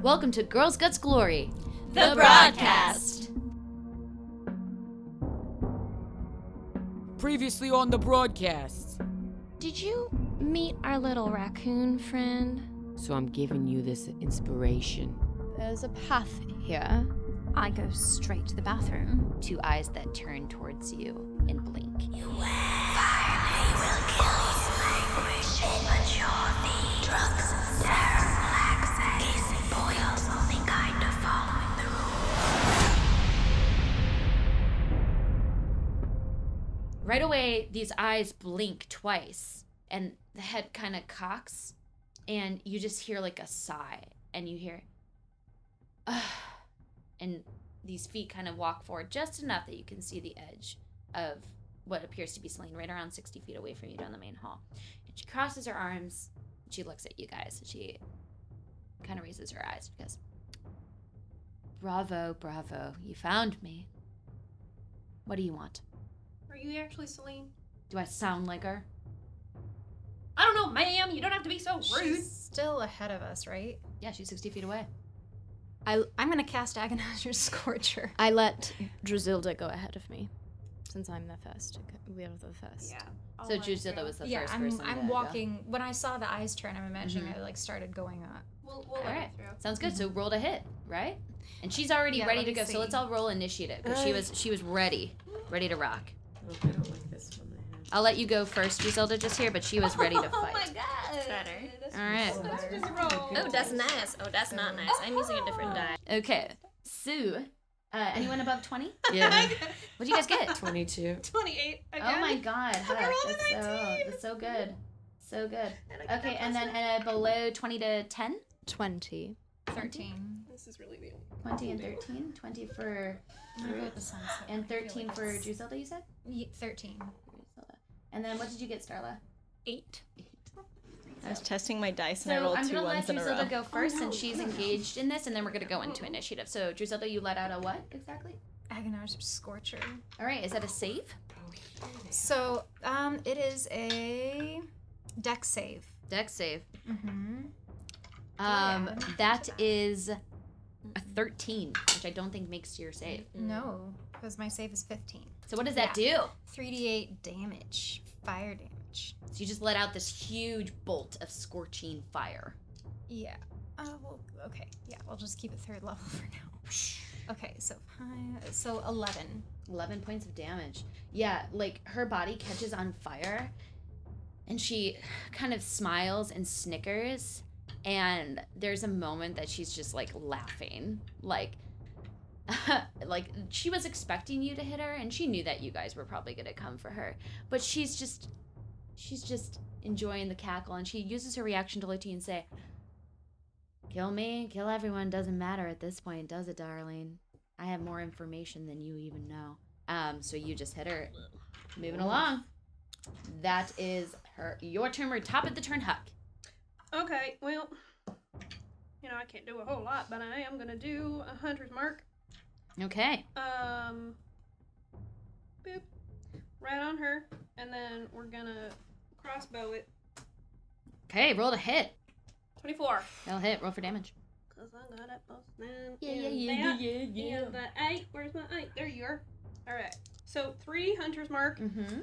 Welcome to Girls Guts Glory, the broadcast. Previously on the broadcast. Did you meet our little raccoon friend? So I'm giving you this inspiration. There's a path here. I go straight to the bathroom. two eyes that turn towards you and blink. Right away, these eyes blink twice, and the head kind of cocks, and you just hear like a sigh, and you hear, and these feet kind of walk forward just enough that you can see the edge of what appears to be Celine right around 60 feet away from you down the main hall. And she crosses her arms, and she looks at you guys. She kind of raises her eyes and goes, bravo, you found me. What do you want? Are you actually Celine? Do I sound like her? I don't know, ma'am. You don't have to be so rude. She's still ahead of us, right? Yeah, she's 60 feet away. I'm gonna cast Agonizer Scorcher. I let Druzilda go ahead of me, since I'm the first. We are the first. Yeah. So Druzilda was the Yeah, first person I'm to walking. When I saw the eyes turn, I'm imagining Mhm. I started going up. We'll All let right, it through. sounds good. So roll to hit, right? And she's already Yeah, ready let to me go. So see. let's all roll initiative because she was ready to rock. I don't like this one. I'll let you go first, Druzilda, just here, but she was ready to Oh fight. my god. Better. All right. Let's just roll. Oh, that's nice. Oh, that's not nice. I'm using a different die. Okay, Sue. Anyone above 20? Yeah. What'd you guys get? 22. 28 again. Oh my god, I Huck, rolled a that's so good. So good. And I got Okay, that and plus then below 20 to 10? 20. 13. This is really the only 20 and 13? 20 for and 13 for Druzilda, you said? 13. Druzilda. And then what did you get, Starla? 8. I was testing my dice and I So rolled I'm 2 gonna let ones in a row. Druzilda go first, since she's engaged in this, and then we're gonna go into initiative. So Druzilda, you let out a what exactly? Agonizer Scorcher. All right, is that a save? So, it is a dex save. Dex save. Mm-hmm. That is a 13, which I don't think makes your save. No, because my save is 15. So what does that do? 3d8 damage. Fire damage. So you just let out this huge bolt of scorching fire. Yeah. Well, okay. Yeah, we'll just keep it 3rd level for now. Okay, so 11. 11 points of damage. Yeah, like her body catches on fire, and she kind of smiles and snickers, and there's a moment that she's just like laughing, like like she was expecting you to hit her, and she knew that you guys were probably gonna come for her, but she's just enjoying the cackle, and she uses her reaction to look to you and say, kill me, kill everyone, doesn't matter at this point, does it, darling? I have more information than you even know. So you just hit her. Moving along. That is your turn. We're top of the turn, Huck. Okay, well, I can't do a whole lot, but I am gonna do a hunter's mark. Okay. Boop. Right on her, and then we're gonna crossbow it. Okay, roll to hit. 24. That'll hit. Roll for damage. Cause I got it plus 9. Yeah. And the 8. Where's my 8? There you are. Alright. So 3 hunter's mark, Mm-hmm.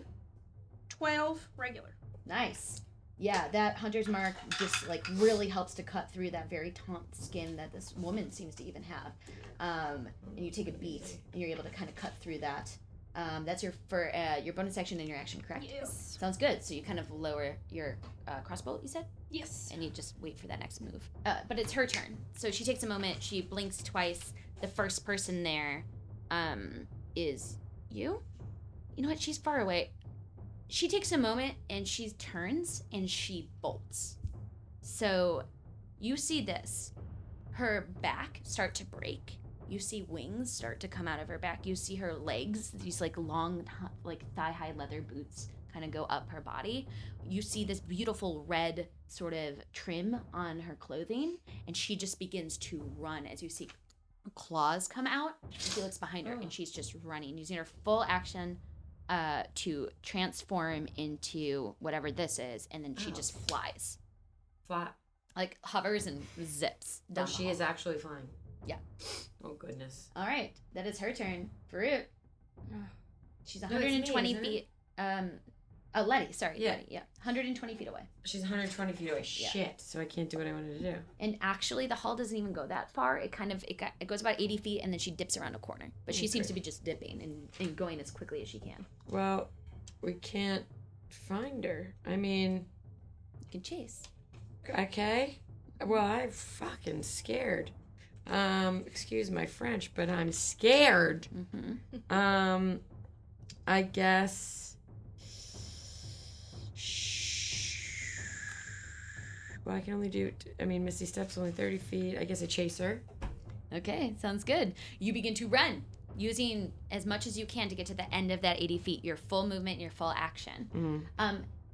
12 regular. Nice. Yeah, that hunter's mark just like really helps to cut through that very taut skin that this woman seems to even have. And you take a beat, and you're able to kind of cut through that. That's your bonus action and your action, correct? Yes. Sounds good. So you kind of lower your crossbow, you said? Yes. And you just wait for that next move. But it's her turn. So she takes a moment. She blinks twice. The first person there is you. You know what? She's far away. She takes a moment, and she turns, and she bolts. So you see this. Her back start to break. You see wings start to come out of her back. You see her legs, these like long, like thigh-high leather boots kind of go up her body. You see this beautiful red sort of trim on her clothing, and she just begins to run as you see claws come out. She looks behind her, and she's just running, using her full action to transform into whatever this is, and then she just flies. Flat. like hovers and zips Oh, down. she is actually flying. Yeah. Oh goodness. All right, that is her turn. Farouk. She's No, it's me, 120 isn't it? feet. Letty. Sorry, Yeah. Letty. Yeah, 120 feet away. She's 120 feet away. Yeah. Shit. So I can't do what I wanted to do. And actually, the hall doesn't even go that far. It goes about 80 feet, and then she dips around a corner. But she seems to be just dipping and going as quickly as she can. Well, we can't find her. I mean, You can chase. okay. Well, I'm fucking scared. Excuse my French, but I'm scared. Mm-hmm. I guess. Well, I can only do. I mean, Misty Step's only 30 feet. I guess I chase her. Okay, sounds good. You begin to run, using as much as you can to get to the end of that 80 feet. Your full movement, your full action.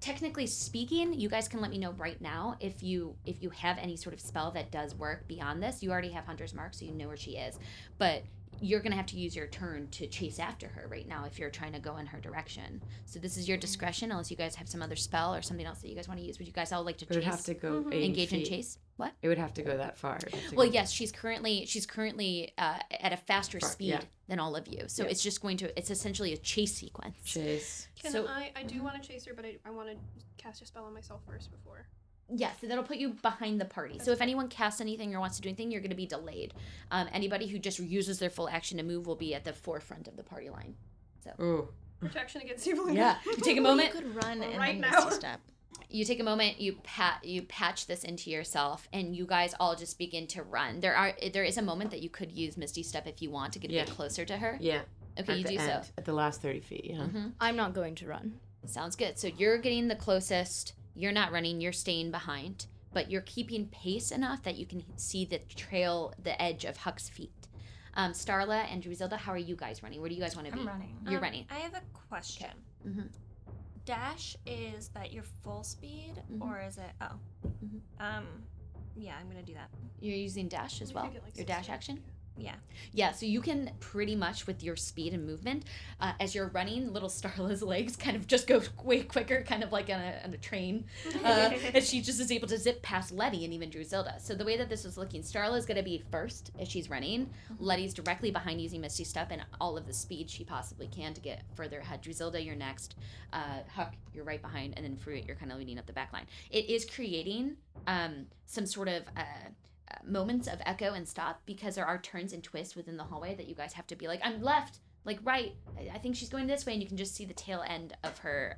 Technically speaking, you guys can let me know right now if you have any sort of spell that does work beyond this. You already have Hunter's Mark, so you know where she is. But you're going to have to use your turn to chase after her right now if you're trying to go in her direction. So this is your discretion, unless you guys have some other spell or something else that you guys want to use. Would you guys all like to It would chase? have to go 80 Engage in feet. chase? What? It would have to go that far. It'd have to Well, go- yes, she's currently at a faster speed yeah. than all of you. So Yeah. it's essentially a chase sequence. Chase. Can So- I do want to chase her, but I want to cast a spell on myself first before. Yeah, so that'll put you behind the party. So if anyone casts anything or wants to do anything, you're going to be delayed. Anybody who just uses their full action to move will be at the forefront of the party line. Ooh. Protection against evil. Yeah, you take a moment. You could run and Right then now. Misty Step. You take a moment. You patch this into yourself, and you guys all just begin to run. There is a moment that you could use Misty Step if you want to get a bit Yeah. closer to her. Yeah. Okay, At you the do end, so. at the last 30 feet. Yeah. Mhm. I'm not going to run. Sounds good. So you're getting the closest. You're not running. You're staying behind, but you're keeping pace enough that you can see the trail, the edge of Huck's feet. Starla and Druzilda, how are you guys running? Where do you guys want to be? I'm running. You're running. I have a question. Mhm. Dash, is that your full speed Mhm. or is it? Oh. Mhm. Yeah, I'm gonna do that. You're using dash as You well. could get, like, Your 60. dash action. Yeah. Yeah, so you can pretty much, with your speed and movement, as you're running, little Starla's legs kind of just go way quicker, kind of like on a train. And she just is able to zip past Letty and even Druzilda. So the way that this is looking, Starla's going to be first as she's running. Letty's directly behind using Misty Step and all of the speed she possibly can to get further ahead. Druzilda, you're next. Huck, you're right behind. And then Fruit, you're kind of leading up the back line. It is creating some sort of... moments of echo and stop because there are turns and twists within the hallway that you guys have to be like, I'm left, like right. I think she's going this way, and you can just see the tail end of her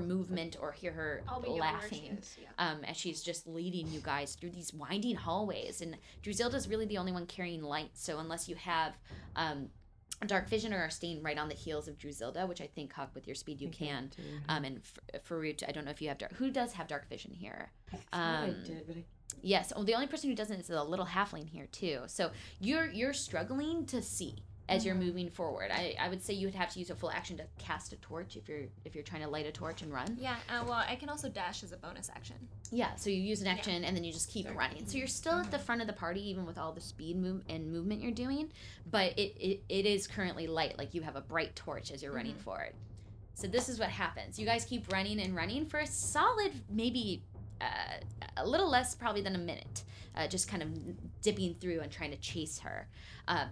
movement or hear her I'll be knowing where she laughing is, yeah. as she's just leading you guys through these winding hallways. And Druzilda's really the only one carrying light, so unless you have dark vision or are staying right on the heels of Druzilda, which I think, Huck, with your speed you can. And Farouk, I don't know if you have who does have dark vision here? I did, but Yes. Oh, the only person who doesn't is a little halfling here too. So you're struggling to see as you're moving forward. I would say you would have to use a full action to cast a torch if you're trying to light a torch and run. Yeah. Well, I can also dash as a bonus action. Yeah. So you use an action and then you just keep running. So you're still at the front of the party even with all the speed and movement you're doing, but it is currently light. Like you have a bright torch as you're running forward. So this is what happens. You guys keep running and running for a solid maybe. A little less probably than a minute, just kind of dipping through and trying to chase her.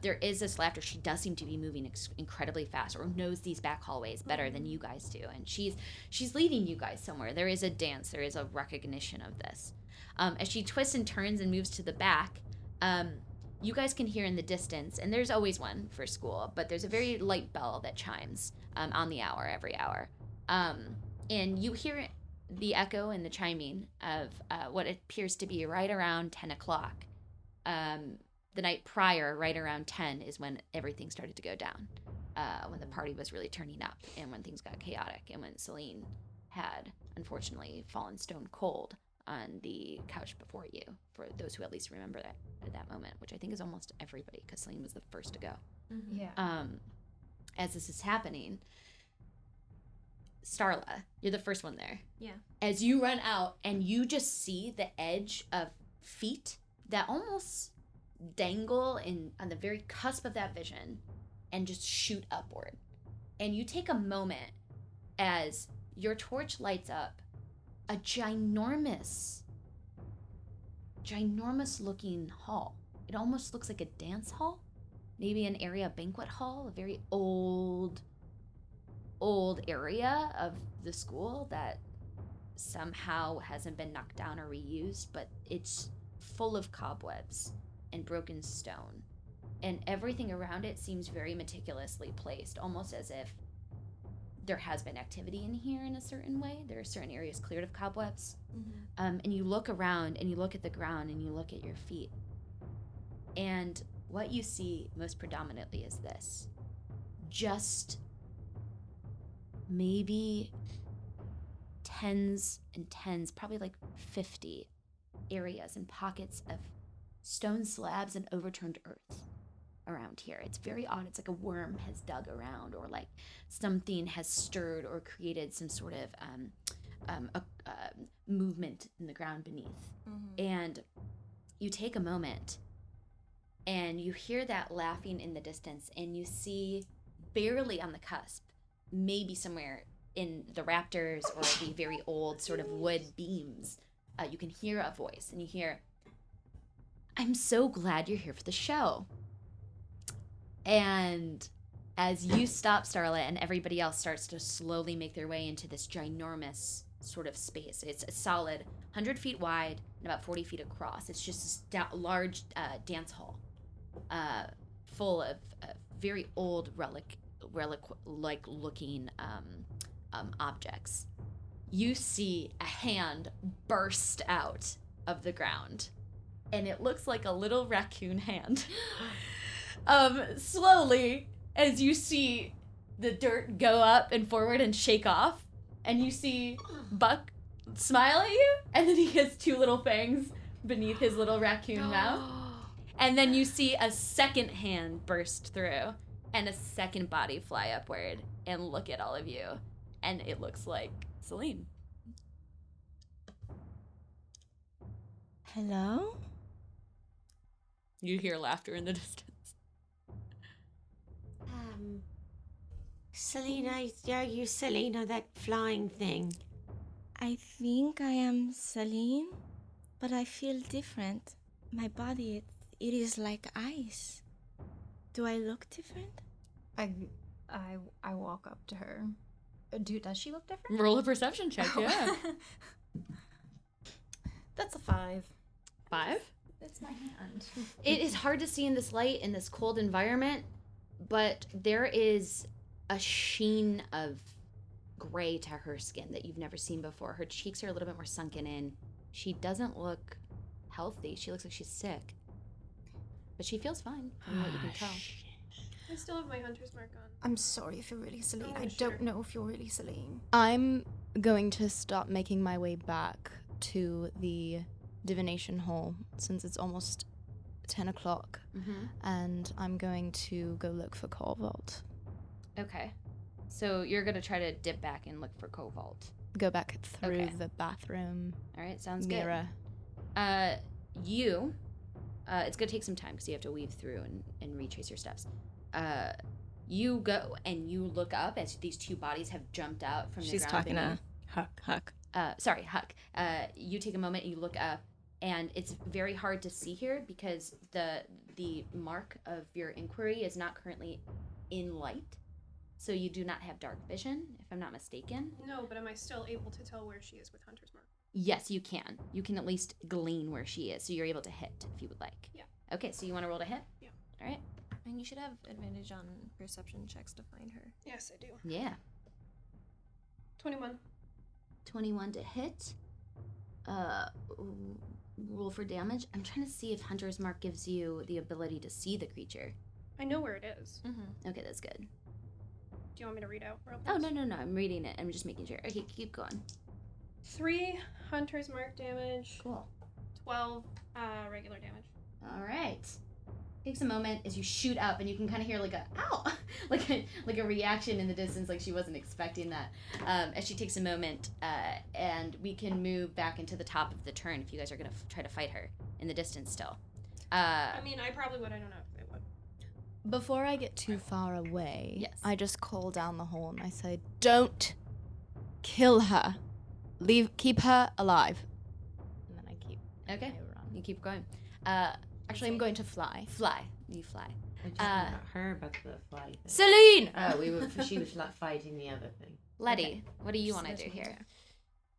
There is this laughter. She does seem to be moving incredibly fast, or knows these back hallways better than you guys do, and she's leading you guys somewhere. There is a dance. There is a recognition of this. As she twists and turns and moves to the back, you guys can hear in the distance, and there's always one for school, but there's a very light bell that chimes on the hour every hour, and you hear the echo and the chiming of what appears to be right around 10 o'clock. The night prior, right around 10, is when everything started to go down, when the party was really turning up and when things got chaotic and when Celine had, unfortunately, fallen stone cold on the couch before you, for those who at least remember that at that moment, which I think is almost everybody because Celine was the first to go. Yeah. As this is happening, Starla, you're the first one there. Yeah. As you run out and you just see the edge of feet that almost dangle on the very cusp of that vision and just shoot upward. And you take a moment as your torch lights up a ginormous ginormous looking hall. It almost looks like a dance hall, maybe an area banquet hall, a very old area of the school that somehow hasn't been knocked down or reused, but it's full of cobwebs and broken stone. And everything around it seems very meticulously placed, almost as if there has been activity in here in a certain way. There are certain areas cleared of cobwebs. And you look around and you look at the ground and you look at your feet. And what you see most predominantly is this. Just maybe tens and tens, probably like 50 areas and pockets of stone slabs and overturned earth around here. It's very odd. It's like a worm has dug around, or like something has stirred or created some sort of movement in the ground beneath. And you take a moment and you hear that laughing in the distance, and you see barely on the cusp, maybe somewhere in the rafters or the very old sort of wood beams, you can hear a voice, and you hear, "I'm so glad you're here for the show." And as you stop, Starla, and everybody else starts to slowly make their way into this ginormous sort of space. It's a solid 100 feet wide and about 40 feet across. It's just this large dance hall full of very old relic-like looking objects. You see a hand burst out of the ground, and it looks like a little raccoon hand. Slowly, as you see the dirt go up and forward and shake off, and you see Buck smile at you, and then he has two little fangs beneath his little raccoon mouth. And then you see a second hand burst through, and a second body fly upward and look at all of you. And it looks like Celine. Hello? You hear laughter in the distance. Selena, are you Selena, that flying thing? I think I am Celine, but I feel different. My body, it is like ice. Do I look different? I walk up to her. Does she look different? Roll a perception check, yeah. That's a 5. 5? It's my hand. It is hard to see in this light, in this cold environment, but there is a sheen of gray to her skin that you've never seen before. Her cheeks are a little bit more sunken in. She doesn't look healthy. She looks like she's sick. But she feels fine, from what you can tell. I still have my hunter's mark on. I'm sorry if you're really Celine. Oh, I sure. don't know if you're really Celine. I'm going to start making my way back to the divination hall since it's almost 10 o'clock. And I'm going to go look for Corvault. Okay. So you're going to try to dip back and look for Cobalt. Go back through Okay. the bathroom All right, sounds mirror. good. It's going to take some time because you have to weave through and retrace your steps. You go and you look up as these two bodies have jumped out from the ground. She's talking beneath. to Huck. Huck. You take a moment and you look up, and it's very hard to see here because the mark of your inquiry is not currently in light, so you do not have dark vision, if I'm not mistaken. No, but am I still able to tell where she is with hunter's mark? Yes, you can. You can at least glean where she is, so you're able to hit if you would like. Yeah. Okay, so you want to roll to hit? Yeah. All right. And you should have advantage on perception checks to find her. Yes, I do. Yeah. 21. 21 to hit. Roll for damage. I'm trying to see if Hunter's Mark gives you the ability to see the creature. I know where it is. Okay, that's good. Do you want me to read out real Oh, fast? no. I'm reading it. I'm just making sure. Okay, keep going. 3 hunter's mark damage. Cool. 12 regular damage. All right. Takes a moment as you shoot up, and you can kind of hear like a ow, like a reaction in the distance, like she wasn't expecting that. As she takes a moment, and we can move back into the top of the turn if you guys are gonna try to fight her in the distance still. I mean, I probably would. I don't know if they would. Before I get too far away, Yes. I just call down the hall and I say, "Don't kill her. Keep her alive." And then I keep Okay. my run. You keep going. Actually, I'm going to fly. Fly. You fly. I just about her about the fly thing. Celine! Oh, she was fighting the other thing. Letty, what do you want to do here?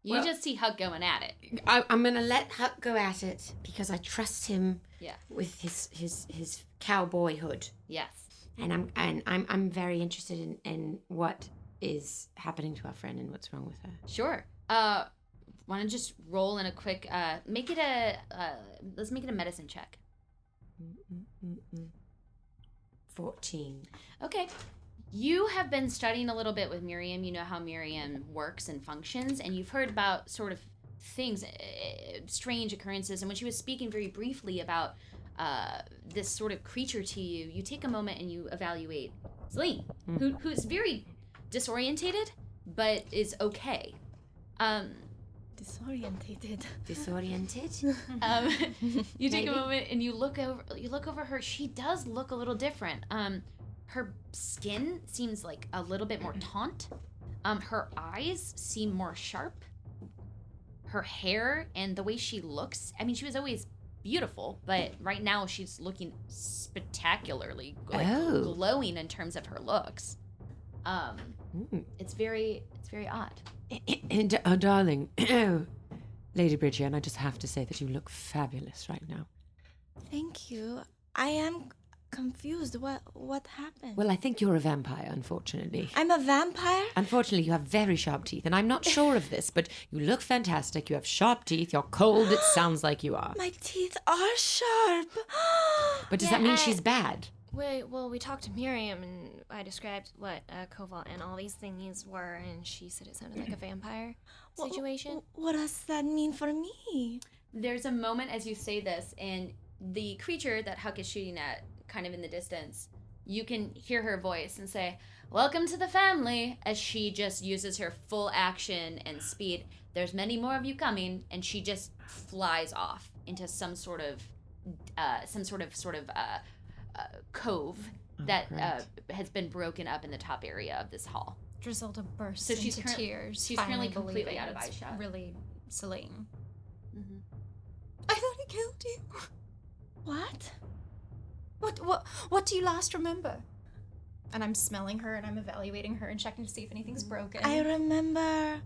You Well- just see Huck going at it. I'm gonna let Huck go at it because I trust him. Yeah. With his cowboyhood, Yes. and I'm very interested in what is happening to our friend and what's wrong with her. Sure. Want to just roll in a quick, make it let's make it a medicine check. 14. Okay. You have been studying a little bit with Miriam. You know how Miriam works and functions, and you've heard about sort of things, strange occurrences. And when she was speaking very briefly about this sort of creature to you, you take a moment and you evaluate Celine, who's very disorientated, but is okay. Disorientated. Disoriented? You take a moment and you look over her. She does look a little different. Her skin seems like a little bit more taunt. Her eyes seem more sharp. Her hair and the way she looks, I mean, she was always beautiful, but right now she's looking spectacularly glowing in terms of her looks. It's very odd. And, oh, darling, Lady Bridget, I just have to say that you look fabulous right now. Thank you. I am confused. What happened? Well, I think you're a vampire, unfortunately. I'm a vampire? Unfortunately, you have very sharp teeth, and I'm not sure of this, but you look fantastic. You have sharp teeth. You're cold. It sounds like you are. My teeth are sharp. But does that mean she's bad? We talked to Miriam, and I described what Cobalt and all these thingies were, and she said it sounded like a vampire situation. What does that mean for me? There's a moment as you say this, and the creature that Huck is shooting at, kind of in the distance, you can hear her voice and say, "Welcome to the family," as she just uses her full action and speed. There's many more of you coming, and she just flies off into some sort of cove that has been broken up in the top area of this hall. Druzilda bursts So she's into tears. she's finally currently completely believing out of it's eyeshot. Really, Celine. Mm-hmm. I thought he killed you. What? What do you last remember? And I'm smelling her and I'm evaluating her and checking to see if anything's broken. I remember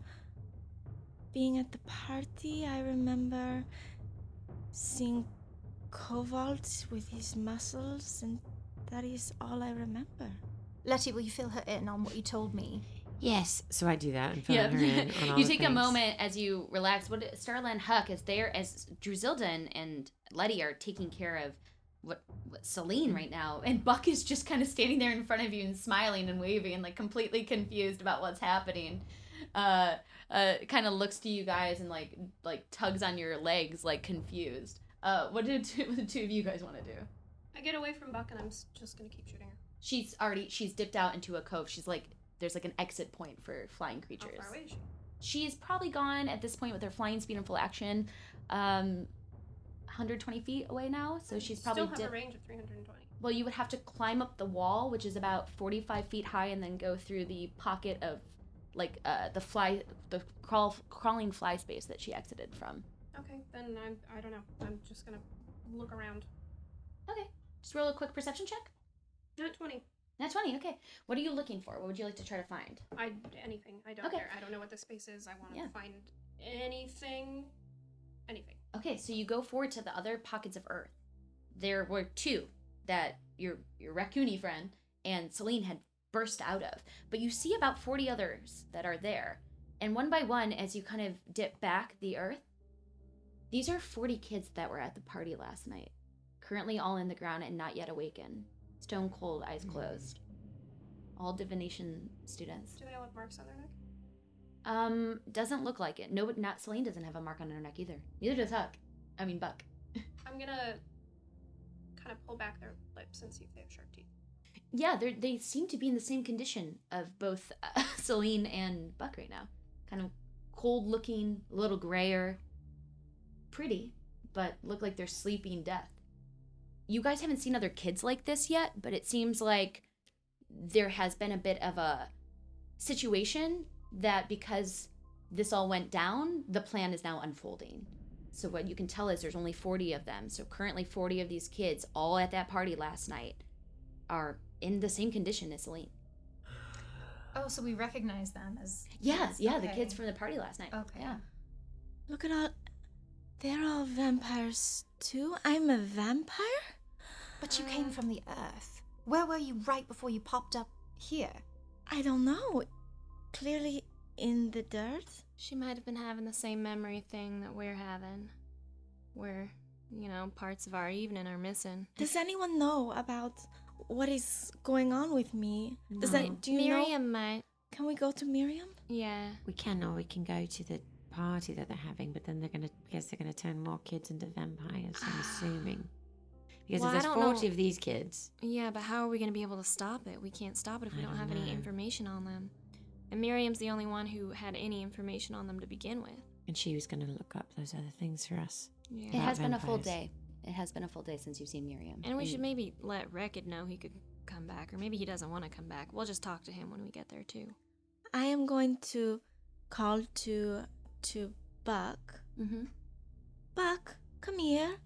being at the party. I remember seeing Cobalt with his muscles, and that is all I remember. Letty, will you fill her in on what you told me? Yes. So I do that and fill her in on all You the take a things. moment as you relax. What Starla and Huck is there as Druzilda and Letty are taking care of what Celine right now, and Buck is just kind of standing there in front of you and smiling and waving and like completely confused about what's happening. Kind of looks to you guys and like tugs on your legs like confused. What do the two of you guys want to do? I get away from Buck and I'm just gonna keep shooting her. She's dipped out into a cove. She's like, there's like an exit point for flying creatures. How far away is she? She's probably gone at this point with her flying speed and full action, 120 feet away now. So she's probably still have a range of 320. Well, you would have to climb up the wall, which is about 45 feet high, and then go through the pocket of like the crawling fly space that she exited from. Okay, then I don't know. I'm just gonna look around. Okay, just roll a quick perception check. Not 20. Not 20. Okay, what are you looking for? What would you like to try to find? Anything. I don't Okay. care. I don't know what this space is. I want to Yeah. find anything. Okay, so you go forward to the other pockets of Earth. There were two that your raccoony friend and Celine had burst out of, but you see about 40 others that are there. And one by one, as you kind of dip back the Earth, these are 40 kids that were at the party last night, currently all in the ground and not yet awakened, stone cold, eyes closed. All divination students. Do they all have marks on their neck? Doesn't look like it. No, not Celine doesn't have a mark on her neck either. Neither does Buck. I'm gonna kind of pull back their lips and see if they have sharp teeth. Yeah, they seem to be in the same condition of both Celine and Buck right now. Kind of cold looking, a little grayer. Pretty, but look like they're sleeping death. You guys haven't seen other kids like this yet, but it seems like there has been a bit of a situation that because this all went down, the plan is now unfolding. So what you can tell is there's only 40 of them. So currently 40 of these kids, all at that party last night, are in the same condition as Celine. Oh, so we recognize them as... Yeah, the Okay. kids from the party last night. Okay. Yeah. Look at all. They're all vampires too. I'm a vampire? But you came from the earth. Where were you right before you popped up here? I don't know. Clearly in the dirt. She might have been having the same memory thing that we're having. Where, parts of our evening are missing. Does anyone know about what is going on with me? Do you know? Miriam might. Can we go to Miriam? Yeah. We can, or we can go to the party that they're having, but then they're gonna turn more kids into vampires, I'm assuming. Because Well, if I there's don't 40 know. of these kids. Yeah, but how are we going to be able to stop it? We can't stop it if we I don't don't have any know. information on them. And Miriam's the only one who had any information on them to begin with. And she was gonna look up those other things for us. Yeah. It About has been a full vampires. day. It has been a full day since you've seen Miriam. And we should maybe let Rekid know he could come back, or maybe he doesn't want to come back. We'll just talk to him when we get there too. I am going to call to Buck. Mm-hmm. Buck, come here.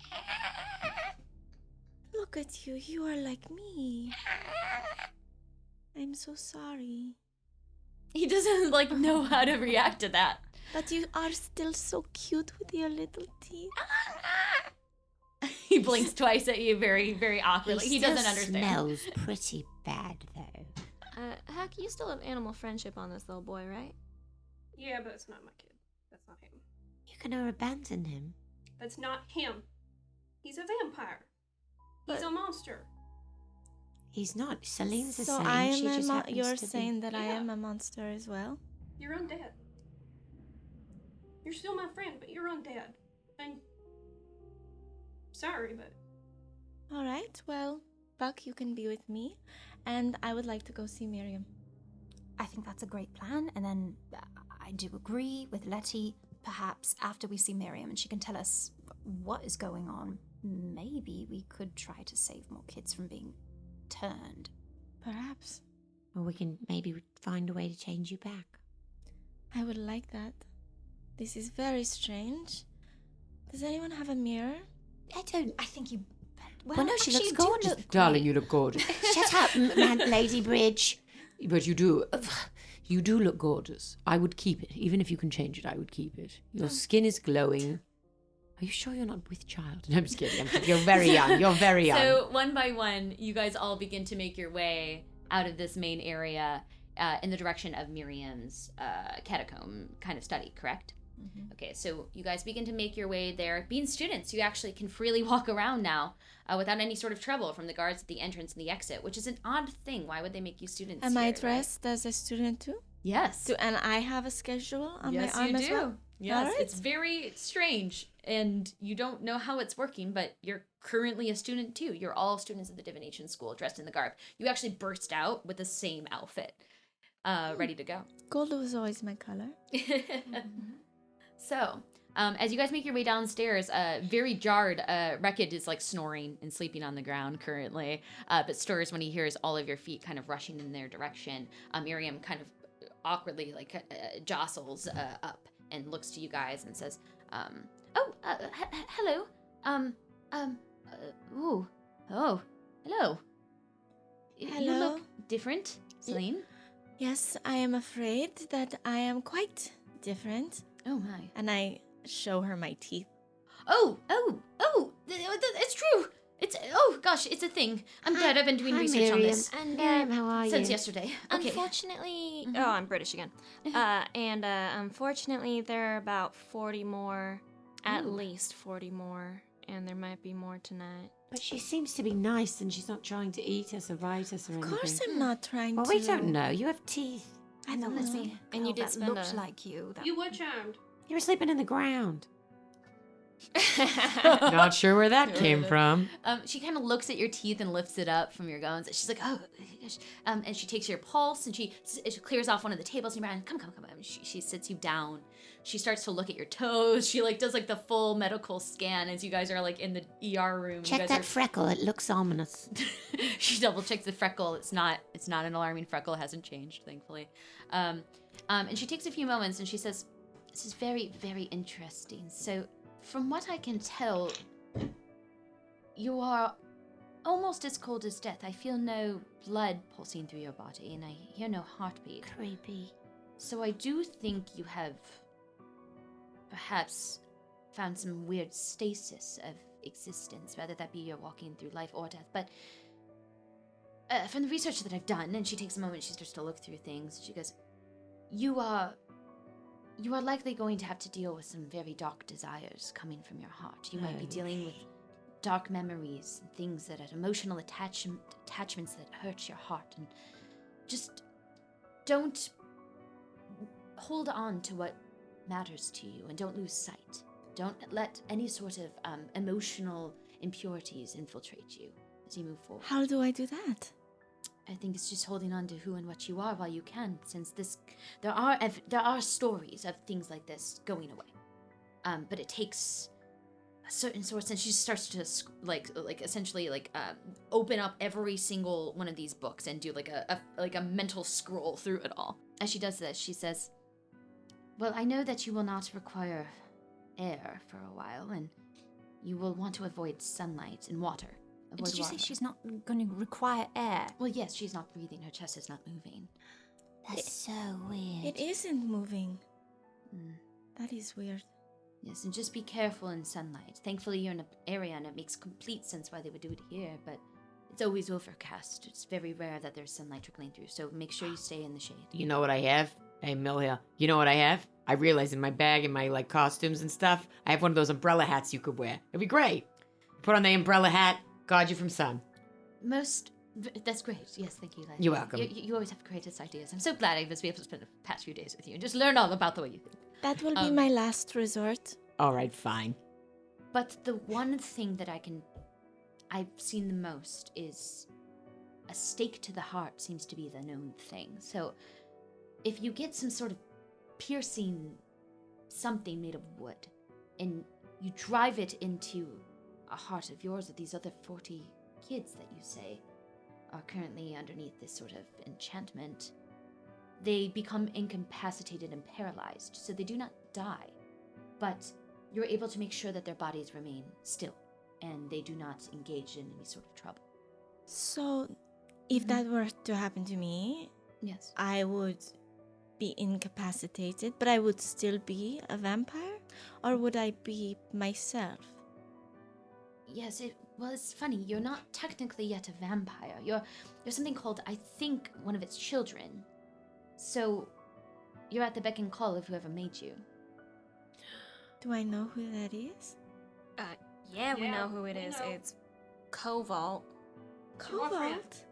Look at you. You are like me. I'm so sorry. He doesn't know how to react to that. But you are still so cute with your little teeth. He blinks twice at you very, very awkwardly. He doesn't understand. Smells pretty bad though. Heck, you still have animal friendship on this little boy, right? Yeah, but it's not my kid. That's not him. You're gonna abandon him. That's not him. He's a vampire. He's a monster. He's not. Celine's the So same. I She am just happens you're to be- saying that I Yeah. am a monster as well? You're undead. You're still my friend, but you're undead. And sorry, but All right. Well, Buck, you can be with me, and I would like to go see Miriam. I think that's a great plan. And then I do agree with Letty. Perhaps after we see Miriam and she can tell us what is going on, maybe we could try to save more kids from being turned. Perhaps. Or we can maybe find a way to change you back. I would like that. This is very strange. Does anyone have a mirror? I don't. I think you. Well, no, she actually, looks you do gorgeous. look Darling, great. you look gorgeous. Shut up, Lady Bridge. But you do. You do look gorgeous. I would keep it. Even if you can change it, I would keep it. Your skin is glowing. Are you sure you're not with child? No, I'm just kidding. You're very young. You're very young. So one by one, you guys all begin to make your way out of this main area in the direction of Miriam's catacomb kind of study, correct? Mm-hmm. Okay, so you guys begin to make your way there. Being students, you actually can freely walk around now without any sort of trouble from the guards at the entrance and the exit, which is an odd thing. Why would they make you students Am I here, dressed as a student too? right? Yes. And I have a schedule on Yes, my arm you as do. well? Yes, All right. it's very strange, and you don't know how it's working, but you're currently a student too. You're all students at the divination school, dressed in the garb. You actually burst out with the same outfit, ready to go. Gold was always my color. So, as you guys make your way downstairs, very jarred, Rekid is snoring and sleeping on the ground currently, but stirs when he hears all of your feet kind of rushing in their direction. Miriam kind of awkwardly jostles up and looks to you guys and says, hello. Hello. You Hello. look different, Celine. Yes, I am afraid that I am quite different. Oh my. And I show her my teeth. It's true. It's a thing. I'm glad I've been doing research on this And Miriam, how are since you? yesterday. Okay. unfortunately, oh, I'm British again. Unfortunately, there are about 40 more, at least 40 more, and there might be more tonight. But she seems to be nice and she's not trying to eat us or bite us or anything. Of course I'm not trying Well, to. we don't know. You have teeth. I know Let's there's see. a And you girl did that spend looked a- like you. That you were charmed. You were sleeping in the ground. Not sure where that came from. She kind of looks at your teeth and lifts it up from your gums. She's like, oh, gosh. And she takes your pulse and she clears off one of the tables and you're like, come. And she sits you down. She starts to look at your toes. She does the full medical scan as you guys are in the ER room. You Check guys that freckle. It looks ominous. She double checks the freckle. It's not an alarming freckle. It hasn't changed, thankfully. And she takes a few moments and she says, this is very, very interesting. So From what I can tell, you are almost as cold as death. I feel no blood pulsing through your body, and I hear no heartbeat. Creepy. So I do think you have perhaps found some weird stasis of existence, whether that be you're walking through life or death. But from the research that I've done, and she takes a moment, she starts to look through things, she goes, you are likely going to have to deal with some very dark desires coming from your heart. You might be dealing with dark memories and things that are emotional attachments that hurt your heart. And just don't hold on to what matters to you, and don't lose sight. Don't let any sort of emotional impurities infiltrate you as you move forward. How do I do that? I think it's just holding on to who and what you are while you can, since there are stories of things like this going away. But it takes a certain source, and she starts to essentially open up every single one of these books and do like a mental scroll through it all. As she does this, she says, "Well, I know that you will not require air for a while, and you will want to avoid sunlight and water." Did you say she's not going to require air? Well, yes, she's not breathing. Her chest is not moving. That's so weird. It isn't moving. Mm. That is weird. Yes, and just be careful in sunlight. Thankfully, you're in an area, and it makes complete sense why they would do it here, but it's always overcast. It's very rare that there's sunlight trickling through, so make sure you stay in the shade. You know what I have? Hey, Millhill. You know what I have? I realized in my bag and my costumes and stuff, I have one of those umbrella hats you could wear. It'd be great. Put on the umbrella hat, guard you from sun. That's great. Yes, thank you, Lynne. You're welcome. You always have the greatest ideas. I'm so glad I was able to spend the past few days with you and just learn all about the way you think. That will be my last resort. All right, fine. But the one thing that I've seen the most is a stake to the heart seems to be the known thing. So if you get some sort of piercing something made of wood and you drive it into a heart of yours of these other 40 kids that you say are currently underneath this sort of enchantment, they become incapacitated and paralyzed, so they do not die, but you're able to make sure that their bodies remain still and they do not engage in any sort of trouble. So, if that were to happen to me, Yes. I would be incapacitated, but I would still be a vampire? Or would I be myself? Yes, it's funny. You're not technically yet a vampire. You're something called, I think, one of its children. So, you're at the beck and call of whoever made you. Do I know who that is? Yeah, we Yeah, know who it we is. know. It's Cobalt. Cobalt?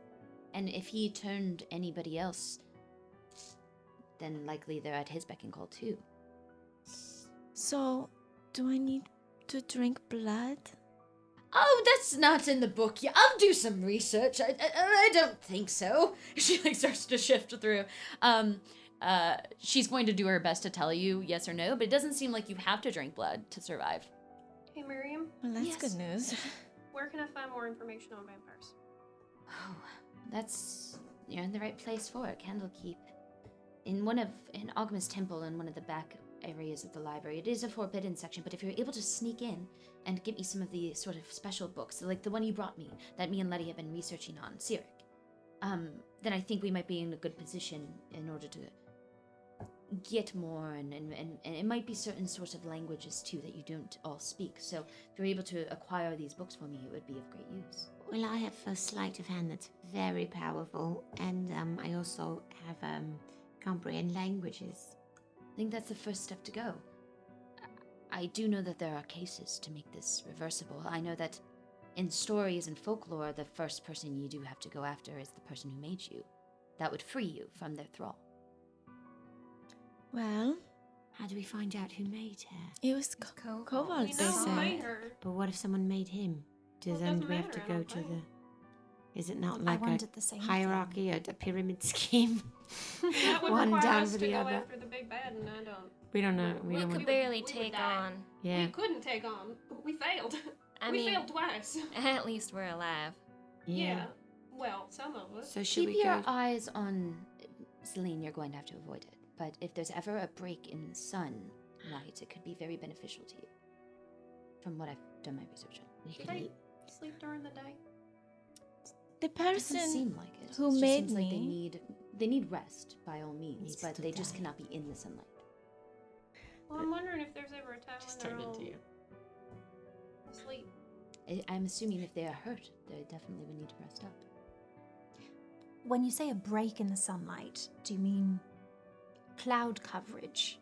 And if he turned anybody else, then likely they're at his beck and call too. So, do I need to drink blood? Oh, that's not in the book yet. I'll do some research. I don't think so. She starts to shift through. She's going to do her best to tell you yes or no, but it doesn't seem like you have to drink blood to survive. Hey, Miriam, Well, that's Yes. good news. where can I find more information on vampires? Oh, you're in the right place for it. Candlekeep. In Ogma's temple, in one of the back areas of the library, it is a forbidden section, but if you're able to sneak in and get me some of the sort of special books, like the one you brought me, that me and Letty have been researching on, Cyric, then I think we might be in a good position in order to get more, and it might be certain sorts of languages too that you don't all speak. So if you're able to acquire these books for me, it would be of great use. Well, I have a sleight of hand that's very powerful, and I also have comprehend languages. I think that's the first step to go. I do know that there are cases to make this reversible. I know that in stories and folklore, the first person you do have to go after is the person who made you. That would free you from their thrall. Well, How do we find out who made her? it was Cobalt. Cobalt, We they know who made said. her. But what if someone made him? Well, it Then doesn't we have to matter, I go don't to think. the... Is it not I like a wondered the same hierarchy, a pyramid scheme? That would One require down us for to the go other. after the big bad, and I don't. We don't know. We We don't could want... Barely we would take die. on. Yeah. We couldn't take on. We failed. I we mean, failed twice. at least we're alive. Yeah. Well, some of us. So should Keep we your go... eyes on Celine. You're going to have to avoid it. But if there's ever a break in sunlight, it could be very beneficial to you. from what I've done my research on. Do they sleep during the day? The It doesn't person seem like it. who It just made seems like me. they need rest by all means, Needs but to they just die. cannot be in the sunlight. Well, I'm wondering if there's ever a time Just when turned they're all into you. asleep. I'm assuming if they are hurt, they definitely would need to rest up. When you say a break in the sunlight, do you mean cloud coverage?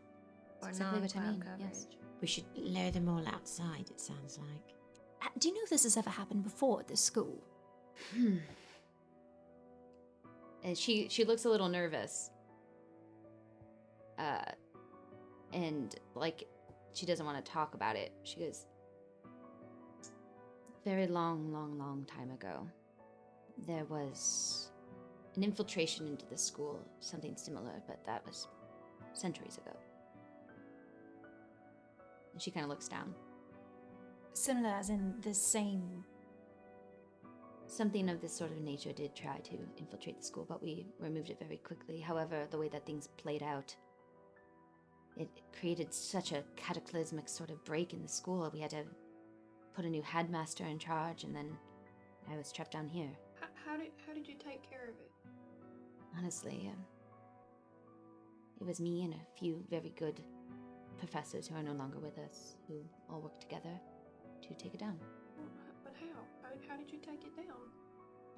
Or Exactly what I non-cloud mean, coverage. yes. We should lure them all outside, it sounds like. Do you know if this has ever happened before at this school? And she looks a little nervous. And like she doesn't want to talk about it. She goes, very long time ago, there was an infiltration into the school, something similar, but that was centuries ago. And she kind of looks down. Similar as in the same. Something of this sort of nature did try to infiltrate the school, but we removed it very quickly. However, the way that things played out, it created such a cataclysmic sort of break in the school. We had to put a new headmaster in charge, and then I was trapped down here. How did you take care of it? Honestly, it was me and a few very good professors who are no longer with us, who all worked together to take it down. Well, but how? How did you take it down?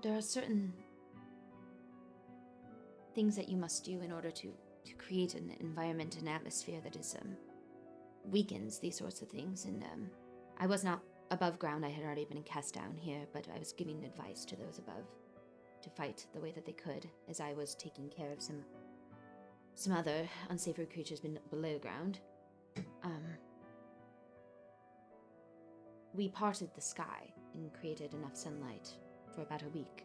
There are certain things that you must do in order to create an environment, an atmosphere that is weakens these sorts of things. And I was not above ground. I had already been cast down here, but I was giving advice to those above to fight the way that they could, as I was taking care of some other unsavory creatures below ground. We parted the sky and created enough sunlight for about a week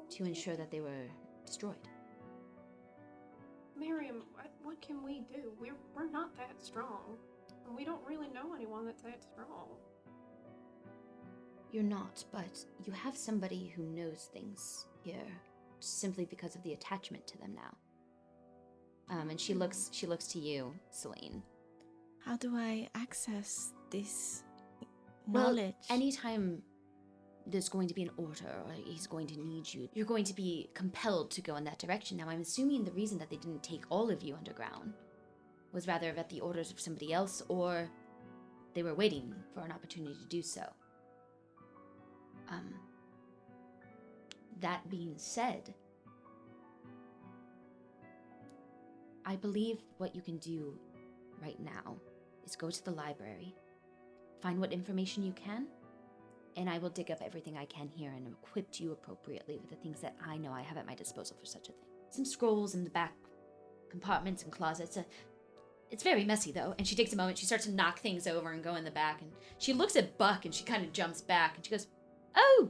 to ensure that they were destroyed. Miriam, what can we do? We're not that strong. And we don't really know anyone that's that strong. You're not, but you have somebody who knows things here, simply because of the attachment to them now. And she looks to you, Celine. How do I access this Well, knowledge? anytime there's going to be an order or he's going to need you, you're going to be compelled to go in that direction. Now, I'm assuming the reason that they didn't take all of you underground was rather at the orders of somebody else, or they were waiting for an opportunity to do so. That being said, I believe what you can do right now is go to the library, find what information you can, and I will dig up everything I can here and equip you appropriately with the things that I know I have at my disposal for such a thing. Some scrolls in the back compartments and closets. It's very messy, though, and she takes a moment. She starts to knock things over and go in the back, and she looks at Buck, and she kind of jumps back, and she goes, Oh,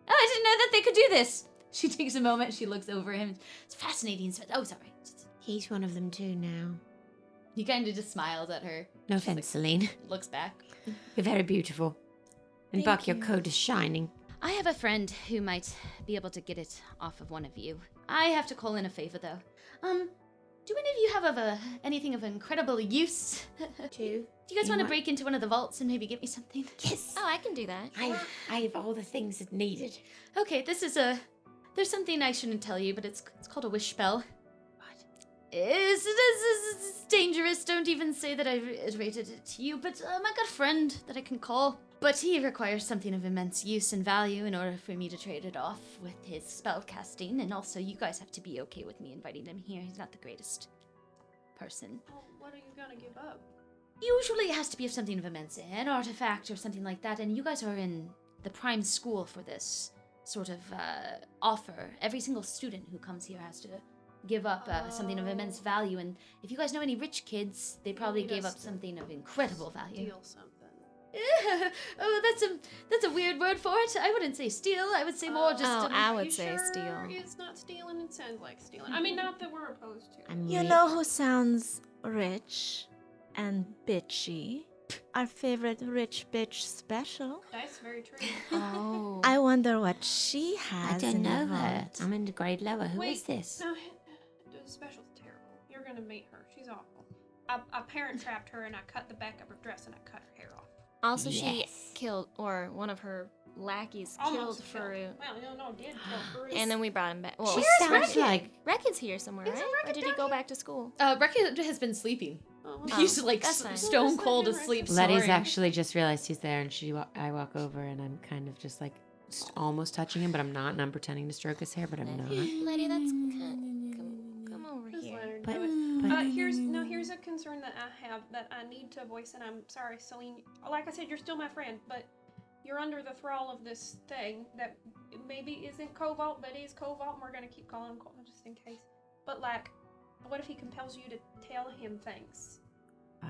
I didn't know that they could do this. She takes a moment. She looks over him. It's fascinating. Oh, sorry. He's one of them too now. He kind of just smiles at her. No She's offense, like, Celine. looks back. You're very beautiful. And Thank Buck, your you. coat is shining. I have a friend who might be able to get it off of one of you. I have to call in a favor, though. Do any of you have anything of incredible use? Two. Do you guys You want to want- break into one of the vaults and maybe get me something? Yes. Oh, I can do that. I have all the things that needed. Okay, there's something I shouldn't tell you, but it's called a wish spell. What? It's dangerous. Don't even say that I rated it to you, but I got a friend that I can call. But he requires something of immense use and value in order for me to trade it off with his spell casting, and also you guys have to be okay with me inviting him here. He's not the greatest person. Well, what are you gonna give up? Usually it has to be of something of immense, an artifact or something like that, and you guys are in the prime school for this sort of offer. Every single student who comes here has to give up something of immense value, and if you guys know any rich kids, they probably need gave us up to something of incredible value. Steal something. Oh, that's a weird word for it. I wouldn't say steal. I would say more just. Oh, I Are would you say sure steal. It's not stealing. It sounds like stealing. I mean, not that we're opposed to. I'm You rich. know who sounds rich and bitchy? Our favorite rich bitch special. That's very true. Oh. I wonder what she I has don't in know the her. vault. I'm in the grade lower. Who is Wait, this? No, the special's terrible. You're gonna meet her. She's awful. A parent trapped her, and I cut the back of her dress, and I cut her hair off. Also, she Yes. killed, or one of her lackeys Almost killed Farouk. Well, no, did kill Farouk. And then we brought him back. Well, She sounds like Reckitt's here somewhere, Isn't right? Or Reckett did he down go here? back to school? Reckon has been sleeping. Oh, He's like that's fine. stone cold Let's let him asleep. rest. Letty's snoring. actually just realized he's there, and I walk over, and I'm kind of just like almost touching him, but I'm not, and I'm pretending to stroke his hair, but I'm not. Lady, that's come over Just here. let her But- do it. but- Here's a concern that I have that I need to voice, and I'm sorry, Celine. Like I said, you're still my friend, but you're under the thrall of this thing that maybe isn't Cobalt, but is Cobalt, and we're gonna keep calling him Cobalt just in case. But like, what if he compels you to tell him things?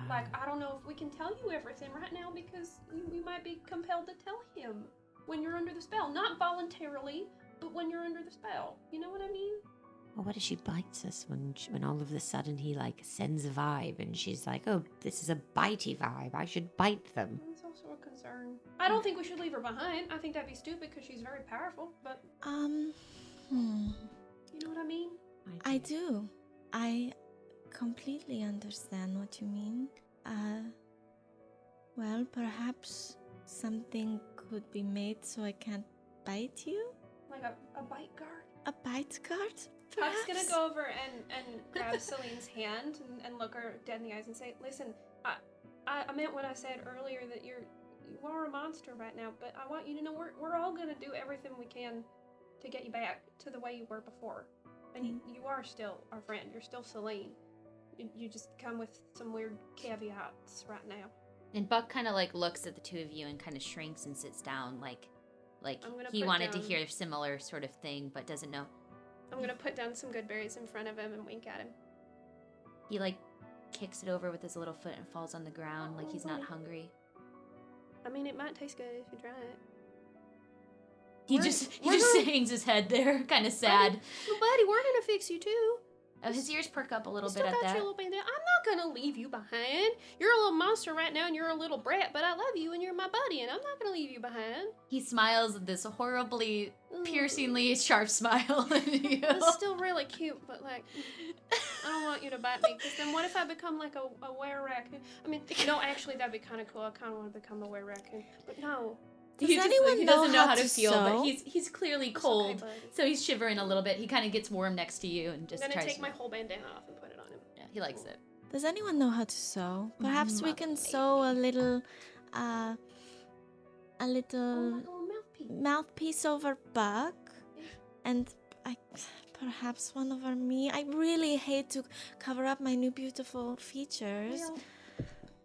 Like, I don't know if we can tell you everything right now because we might be compelled to tell him when you're under the spell. Not voluntarily, but when you're under the spell. You know what I mean? Well, what if she bites us when all of a sudden he like sends a vibe, and she's like, "Oh, this is a bitey vibe. I should bite them." That's also a concern. I don't think we should leave her behind. I think that'd be stupid because she's very powerful, but you know what I mean? I do. I completely understand what you mean. Well, perhaps something could be made so I can't bite you? Like a bite guard. A bite guard? Puck's gonna perhaps? go over and grab Celine's hand and look her dead in the eyes and say, "Listen, I meant what I said earlier that you are a monster right now, but I want you to know we're all gonna do everything we can to get you back to the way you were before. And you are still our friend. You're still Celine. You just come with some weird caveats right now." And Buck kind of like looks at the two of you and kind of shrinks and sits down, like I'm gonna he put wanted to down- hear a similar sort of thing, but doesn't know. I'm gonna put down some good berries in front of him and wink at him. He like kicks it over with his little foot and falls on the ground like he's not hungry. I mean, it might taste good if you try it. He just hangs his head there, kind of sad. Buddy, we're gonna fix you too. His ears perk up a little You bit still at got that. your little bandana. I'm not gonna leave you behind. You're a little monster right now, and you're a little brat, but I love you, and you're my buddy, and I'm not gonna leave you behind. He smiles with this horribly, piercingly sharp smile at you. It's still really cute, but like, I don't want you to bite me, because then what if I become like a were raccoon? I mean, no, actually, that'd be kind of cool. I kind of want to become a were raccoon, but no. Does anyone he know doesn't know how how to to feel, sew? but he's clearly It's okay, cold, buddy. so he's shivering a little bit. He kind of gets warm next to you and just I'm gonna tries take to. my whole bandana off and put it on him. Yeah, he likes it. Does anyone know how to sew? Perhaps we can sew a little Like a little mouthpiece. mouthpiece over Buck, and perhaps one over me. I really hate to cover up my new beautiful features. Well,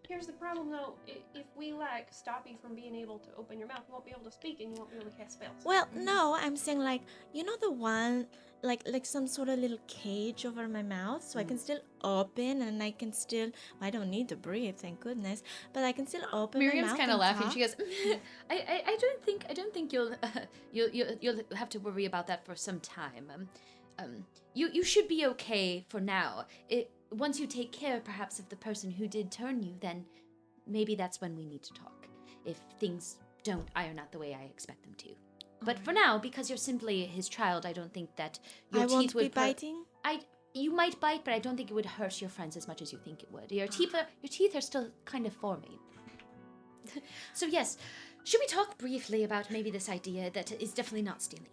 here's the problem though. If we like stop you from being able to open your mouth, you won't be able to speak and you won't be able to cast spells. Well, no, I'm saying like, you know, the one like some sort of little cage over my mouth, so I can still open and I can still. I don't need to breathe, thank goodness, but I can still open. Miriam's my mouth kind of and laughing. talk. She goes, I don't think you'll have to worry about that for some time. You should be okay for now. Once you take care, perhaps, of the person who did turn you, then maybe that's when we need to talk. If things don't iron out the way I expect them to. But for now, because you're simply his child, I don't think that your I teeth won't would be biting. You might bite, but I don't think it would hurt your friends as much as you think it would. Your teeth are still kind of forming. So yes, should we talk briefly about maybe this idea that is definitely not stealing,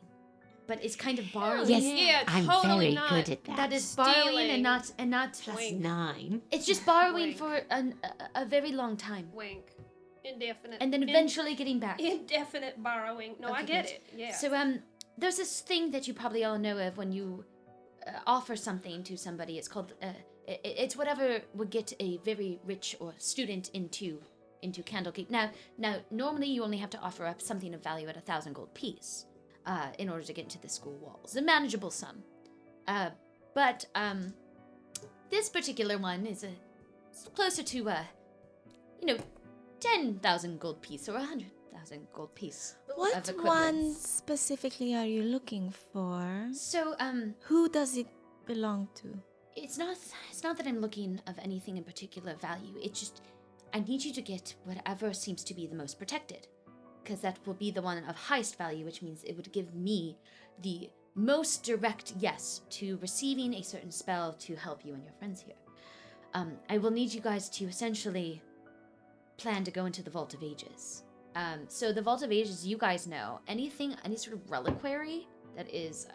but is kind of borrowing? Yes, Yeah, I'm totally very not. good at that. That is borrowing Stealing. and not. Plus Wink. 9. It's just borrowing Wink. for a very long time, Wink. Indefinite. and then eventually getting back. Indefinite borrowing. No, I Okay, get good. it. Yeah. So there's this thing that you probably all know of when you offer something to somebody. It's called it's whatever would get a very rich or student into Candlekeep. Now normally you only have to offer up something of value at 1,000 gold piece in order to get into the school walls. A manageable sum. But this particular one is closer to 10,000 gold piece or 100,000 gold piece. What of one equivalence. specifically are you looking for? So Who does it belong to? it's not that I'm looking of anything in particular value. It's just I need you to get whatever seems to be the most protected, because that will be the one of highest value, which means it would give me the most direct yes to receiving a certain spell to help you and your friends here. I will need you guys to essentially plan to go into the Vault of Ages. So the Vault of Ages, you guys know, any sort of reliquary that is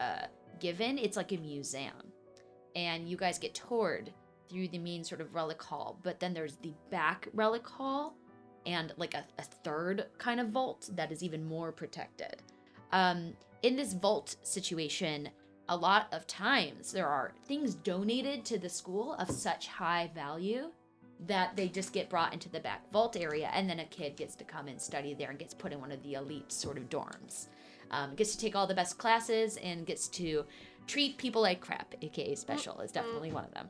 given, it's like a museum. And you guys get toured through the main sort of relic hall, but then there's the back relic hall and like a third kind of vault that is even more protected. In this vault situation, a lot of times there are things donated to the school of such high value that they just get brought into the back vault area, and then a kid gets to come and study there and gets put in one of the elite sort of dorms. Gets to take all the best classes and gets to treat people like crap, aka special is definitely one of them.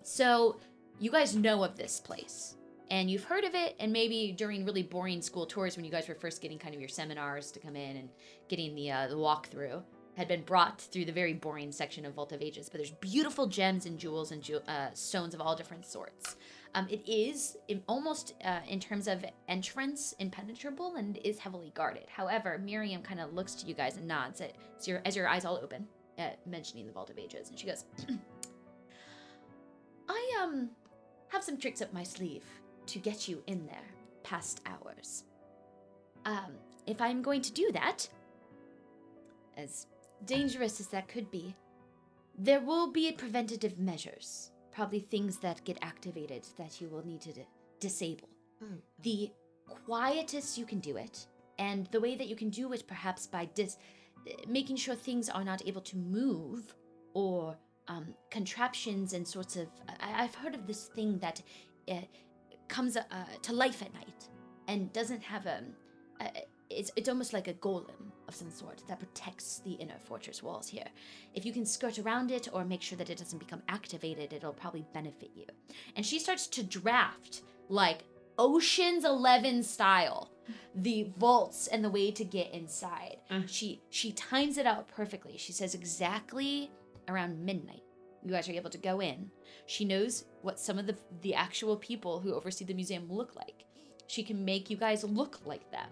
So you guys know of this place, and you've heard of it, and maybe during really boring school tours when you guys were first getting kind of your seminars to come in and getting the walkthrough, had been brought through the very boring section of Vault of Ages. But there's beautiful gems and jewels and stones of all different sorts. It is almost in terms of entrance impenetrable and is heavily guarded. However, Miriam kind of looks to you guys and nods as your eyes all open at mentioning the Vault of Ages, and she goes, I have some tricks up my sleeve to get you in there past hours. If I'm going to do that, as dangerous as that could be, there will be preventative measures. Probably things that get activated that you will need to disable. The quietest you can do it, and the way that you can do it perhaps by making sure things are not able to move, or contraptions and sorts of... I've heard of this thing that comes to life at night and doesn't have it's almost like a golem of some sort that protects the inner fortress walls here. If you can skirt around it or make sure that it doesn't become activated, it'll probably benefit you. And she starts to draft, like Ocean's 11 style, the vaults and the way to get inside. She times it out perfectly. She says exactly around midnight you guys are able to go in. She knows what some of the actual people who oversee the museum look like. She can make you guys look like them.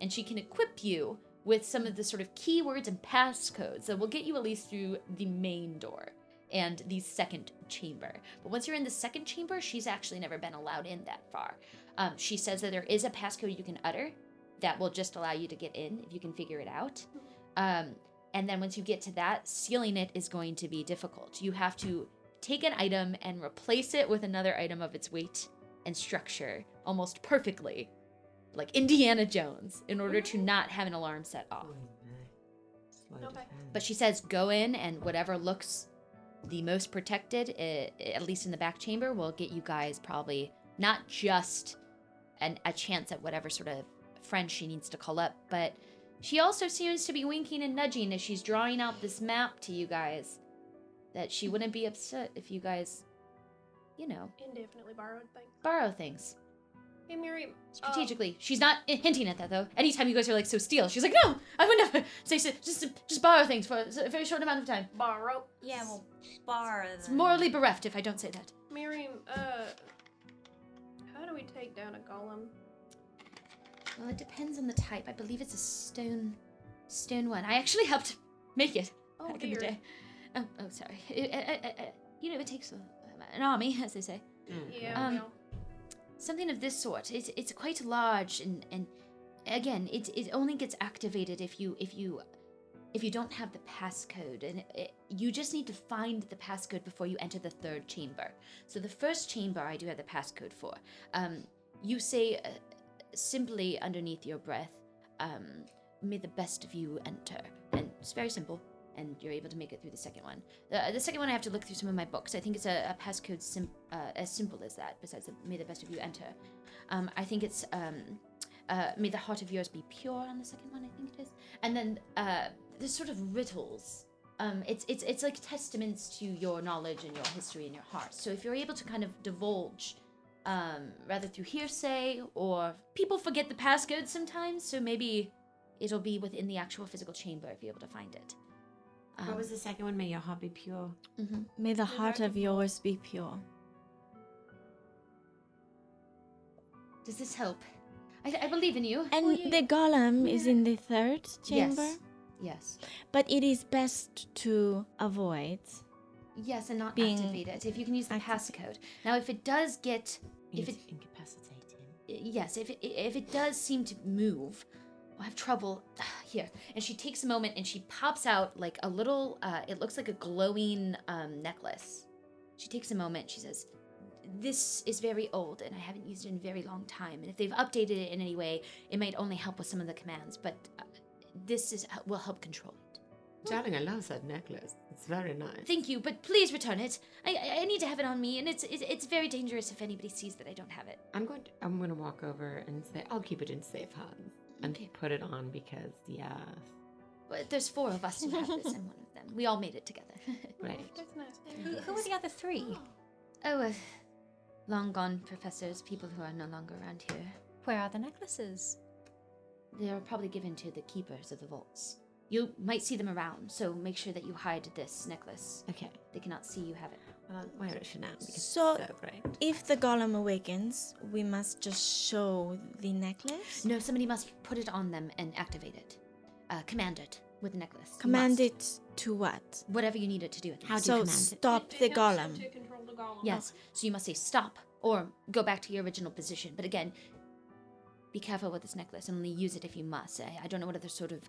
And she can equip you with some of the sort of keywords and passcodes that will get you at least through the main door and the second chamber. But once you're in the second chamber, she's actually never been allowed in that far. She says that there is a passcode you can utter that will just allow you to get in if you can figure it out. And then once you get to that, sealing it is going to be difficult. You have to take an item and replace it with another item of its weight and structure almost perfectly, like Indiana Jones, in order to not have an alarm set off. Okay. But she says go in, and whatever looks the most protected, at least in the back chamber, will get you guys probably not just a chance at whatever sort of friend she needs to call up, but she also seems to be winking and nudging as she's drawing out this map to you guys, that she wouldn't be upset if you guys, Indefinitely borrowed things. borrow things. Hey, Miriam. Strategically. She's not hinting at that, though. Anytime you guys are like so steal, she's like, no, I would never say so. Just borrow things for a very short amount of time. Borrow. Yeah, we'll borrow them. It's morally bereft if I don't say that. Miriam, how do we take down a golem? Well, it depends on the type. I believe it's a stone one. I actually helped make it back in the day. Oh, sorry. It takes an army, as they say. Yeah, well. Something of this sort. It's quite large, and again, it only gets activated if you don't have the passcode, and you just need to find the passcode before you enter the third chamber. So the first chamber I do have the passcode for. You say simply underneath your breath, may the best of you enter, and it's very simple. And you're able to make it through the second one. The second one I have to look through some of my books. I think it's a passcode as simple as that, besides the, may the best of you enter. I think it's may the heart of yours be pure on the second one, I think it is. And then there's sort of riddles. It's like testaments to your knowledge and your history and your heart. So if you're able to kind of divulge, rather through hearsay, or people forget the passcode sometimes, so maybe it'll be within the actual physical chamber if you're able to find it. What was the second one? May your heart be pure. Mm-hmm. May the heart of yours be pure. Does this help? I believe in you. And the golem is in the third chamber? Yes. But it is best to avoid. Yes, and not being activate it. If you can use the passcode. Now, if it does get... Incapacitate him. yes, if it does seem to move, I have trouble here. And she takes a moment and she pops out like a little. It looks like a glowing necklace. She takes a moment. She says, "This is very old, and I haven't used it in a very long time. And if they've updated it in any way, it might only help with some of the commands. But this will help control it." Darling, I love that necklace. It's very nice. Thank you, but please return it. I need to have it on me, and it's very dangerous if anybody sees that I don't have it. I'm going to walk over and say I'll keep it in safe hands and put it on because But there's 4 of us who have this. I'm one of them. We all made it together. right. That's nice. Who are the other 3? Long gone professors, people who are no longer around here. Where are the necklaces? They are probably given to the keepers of the vaults. You might see them around, so make sure that you hide this necklace. Okay. They cannot see you have it. Well, I'll wear it for now because So- it's so great. If the golem awakens, we must just show the necklace. No, somebody must put it on them and activate it. Command it with the necklace. You Command must. it to what? Whatever you need it to do. How do you So command it? stop the It helps him golem. to control the golem. Yes, so you must say stop or go back to your original position. But again, be careful with this necklace and only use it if you must. I don't know what other sort of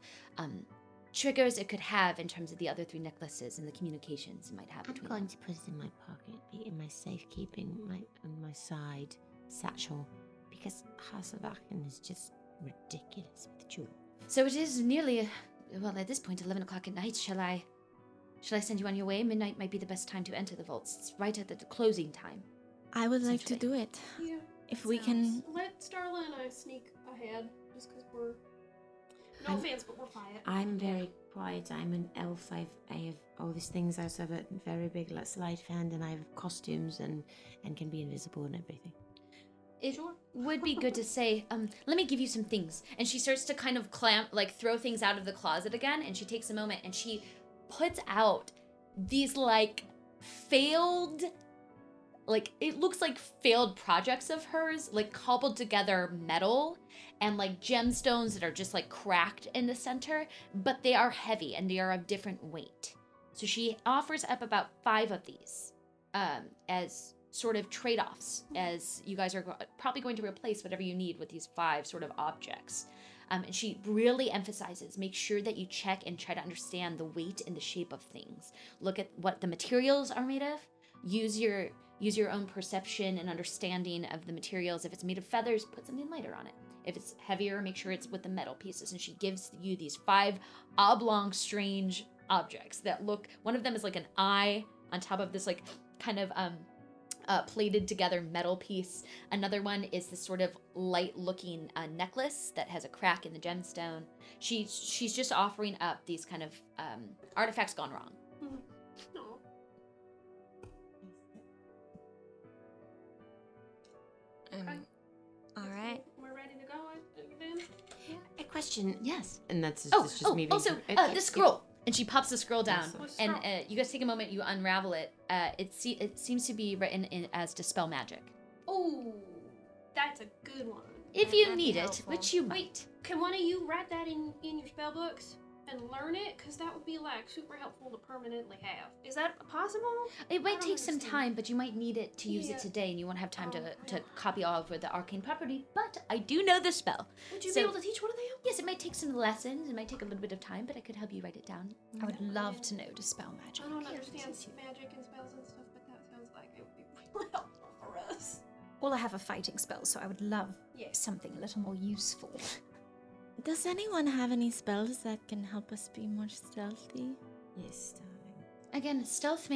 triggers it could have in terms of the other 3 necklaces and the communications it might have I'm between going them. to put it in my pocket, be in my safekeeping, on my side satchel, because Hasselbachen is just ridiculous with jewels. So it is nearly, well, at this point, 11 o'clock at night. Shall I send you on your way? Midnight might be the best time to enter the vaults. It's right at the closing time. I would like to Essentially. do it. Yeah. If we can. Let Starla and I sneak ahead, just because we're. No offense, but we're quiet. I'm very quiet. I'm an elf. I have all these things. I also have a very big sleight of hand, and I have costumes and can be invisible and everything. It would be good to say, let me give you some things. And she starts to kind of throw things out of the closet again. And she takes a moment and she puts out these failed, it looks like failed projects of hers, cobbled together metal and gemstones that are just cracked in the center, but they are heavy and they are of different weight. So she offers up about 5 of these as sort of trade-offs, as you guys are probably going to replace whatever you need with these 5 sort of objects. And she really emphasizes, make sure that you check and try to understand the weight and the shape of things. Look at what the materials are made of. Use your own perception and understanding of the materials. If it's made of feathers, put something lighter on it. If it's heavier, make sure it's with the metal pieces. And she gives you these 5 oblong, strange objects that look, one of them is like an eye on top of this kind of plated together metal piece. Another one is this sort of light looking necklace that has a crack in the gemstone. She's just offering up these kind of artifacts gone wrong. No. All right. We're ready to go then? A question. Yes. And that's Oh, just me being. also, the scroll. And she pops the scroll down. Awesome. What's And scroll? you guys take a moment, you unravel it. It seems to be written in as dispel magic. Oh, that's a good one. If you That'd be need it, helpful. which you might. Can one of you write that in your spell books and learn it? Because that would be super helpful to permanently have. Is that possible? It might don't take some understand. time, but you might need it to use Yeah. it today, and you won't have time Oh, to yeah. copy all over the arcane property. But I do know the spell. Would you So- be able to teach one of them? Yes, it might take some lessons. It might take a little bit of time, but I could help you write it down. I would love to know dispel magic. I don't understand magic and spells and stuff, but that sounds like it would be really helpful for us. Well, I have a fighting spell, so I would love Yes. something a little more useful. Does anyone have any spells that can help us be more stealthy? Yes, darling. Again, stealth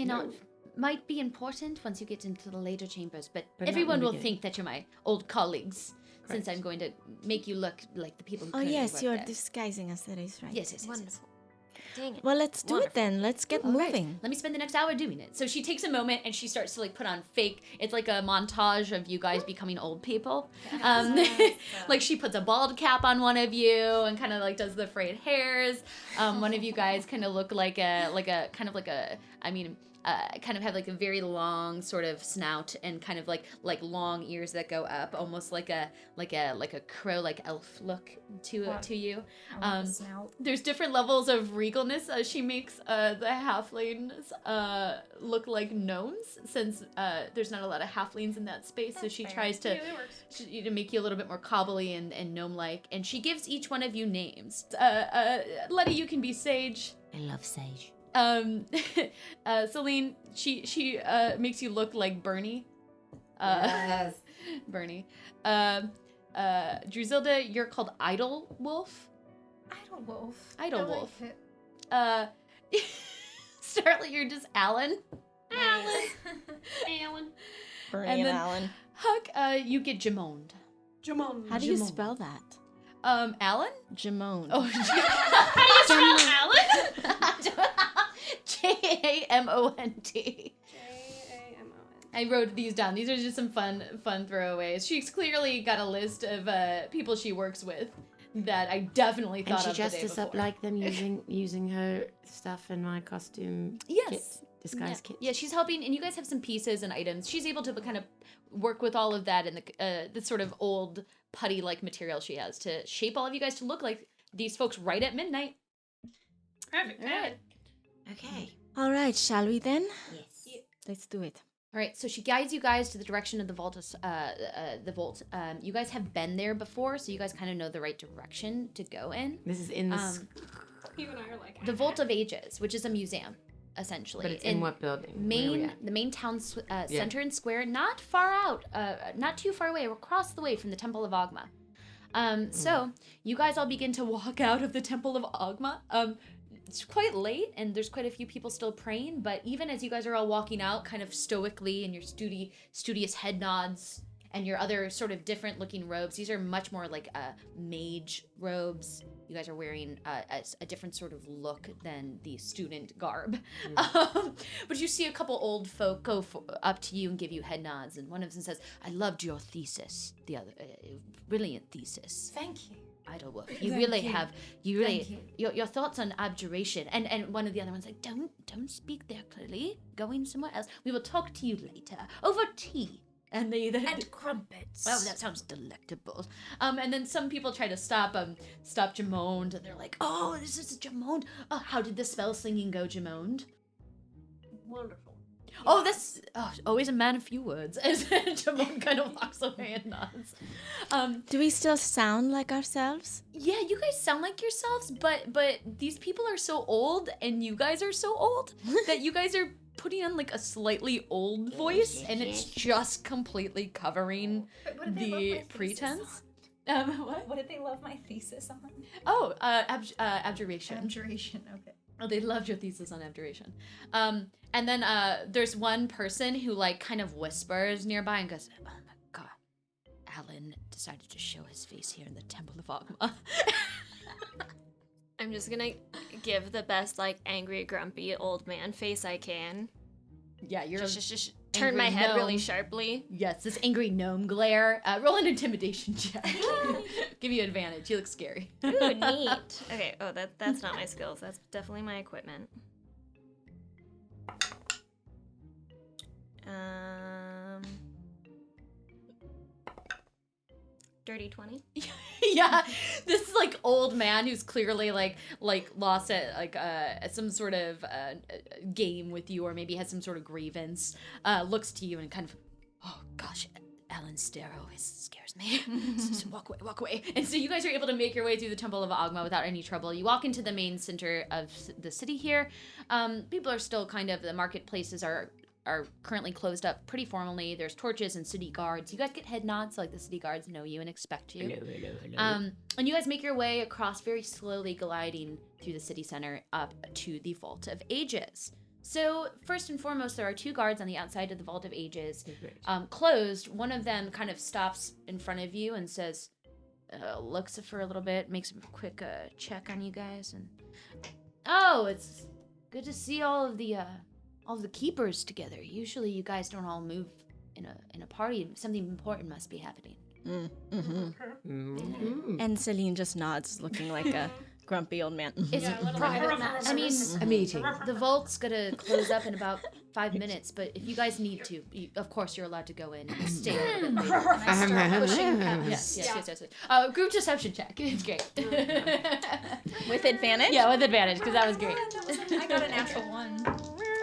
might be important once you get into the later chambers, but But not in everyone the will beginning. think that you're my old colleagues, since Correct. I'm going to make you look like the people who Oh currently yes, work you are there. disguising us. That is right. Yes. Wonderful. Dang it. Well, let's do it Wonderful. then. Let's get All right, moving. let me spend the next hour doing it. So she takes a moment and she starts to put on fake. It's like a montage of you guys becoming old people. She puts a bald cap on one of you and kind of does the frayed hairs. One of you guys kind of look like a kind of have like a very long sort of snout and kind of like long ears that go up, almost like a crow, like elf look to you. There's different levels of regalness. She makes the halflings look like gnomes, since there's not a lot of halflings in that space. So she tries to make you a little bit more cobbly and gnome-like, and she gives each one of you names. Letty, you can be Sage. I love Sage. Celine, she makes you look like Bernie. Yes. Bernie. Druzilda, you're called Idle Wolf. Idle Wolf. Starla, you're just Alan. Alan. Bernie And and then- Alan. Huck, you get Jamoned. Jamon. How do you spell that? Alan? Jamon. Oh, Alan? Jamont. Jamon. I wrote these down. These are just some fun throwaways. She's clearly got a list of people she works with that I definitely thought And she of dressed the day us up before. like them using her stuff and my costume. Yes. Kit, disguise kit. Yeah, she's helping, and you guys have some pieces and items. She's able to kind of work with all of that and the sort of old putty-like material she has to shape all of you guys to look like these folks right at midnight. Perfect. All right. Okay. All right, shall we then? Yes. Let's do it. All right, so she guides you guys to the direction of the vault. The vault. You guys have been there before, so you guys kind of know the right direction to go in. This is in the You and I are like The Vault of Ages, which is a museum, essentially. but it's in what building? Where are we at? The main town center and square, not far out, not too far away. We're across the way from the Temple of Ogma. So you guys all begin to walk out of the Temple of Ogma. It's quite late, and there's quite a few people still praying. But even as you guys are all walking out, kind of stoically, in your studious head nods and your other sort of different-looking robes, these are much more like mage robes. You guys are wearing a different sort of look than the student garb. But you see a couple old folk go up to you and give you head nods, and one of them says, "I loved your thesis. The other, brilliant thesis. Thank you. Idleworth. Your thoughts on abjuration." And one of the other ones like, don't speak there clearly. Going somewhere else. We will talk to you later over tea. And And crumpets. Oh, that sounds delectable. And then some people try to stop Jamoned, and they're like, "Oh, this is Jamoned. Oh, how did the spell slinging go, Jamoned?" wonderful. Oh, that's always a man of few words. As Jamoned kind of walks away and nods. Do we still sound like ourselves? Yeah, you guys sound like yourselves, but these people are so old, and you guys are so old that you guys are putting on like a slightly old voice, and it's just completely covering the pretense. What? What did they love my thesis on? Oh, abjuration. Abjuration, okay. Oh, they loved your thesis on abjuration. And then there's one person who like kind of whispers nearby and goes, "Oh my god, Alan decided to show his face here in the Temple of Ogma." I'm just gonna give the best, like, angry, grumpy old man face I can. Yeah, you're Just turn angry my head really gnome. sharply. Yes, this angry gnome glare. Roll an intimidation check. Give you advantage. You look scary. Ooh, neat. Okay, that's not my skills. That's definitely my equipment. Dirty 20. Yeah, this like old man who's clearly like lost at like some sort of game with you, or maybe has some sort of grievance. Looks to you and kind of, "Oh gosh, Alan's stare always scares me." So walk away. And so you guys are able to make your way through the Temple of Ogma without any trouble. You walk into the main center of the city here. People are still kind of, the marketplaces are currently closed up pretty formally. There's torches and city guards. You guys get head nods, like the city guards know you and expect you. Hello. And you guys make your way across, very slowly gliding through the city center up to the Vault of Ages. So first and foremost, there are two guards on the outside of the Vault of Ages, closed. One of them kind of stops in front of you and says, looks for a little bit, makes a quick check on you guys, and "Oh, it's good to see all of the keepers together. Usually you guys don't all move in a party. Something important must be happening." And Celine just nods, looking like a grumpy old man. It's Yeah, a little private bit. matter. I mean, A meeting. the vault's gonna close up in about 5 minutes, but if you guys need to, of course you're allowed to go in and stay a little bit later. And I start pushing past. Yes. Group deception check. It's great. With advantage? Yeah, with advantage, because that was great. I got a natural 1.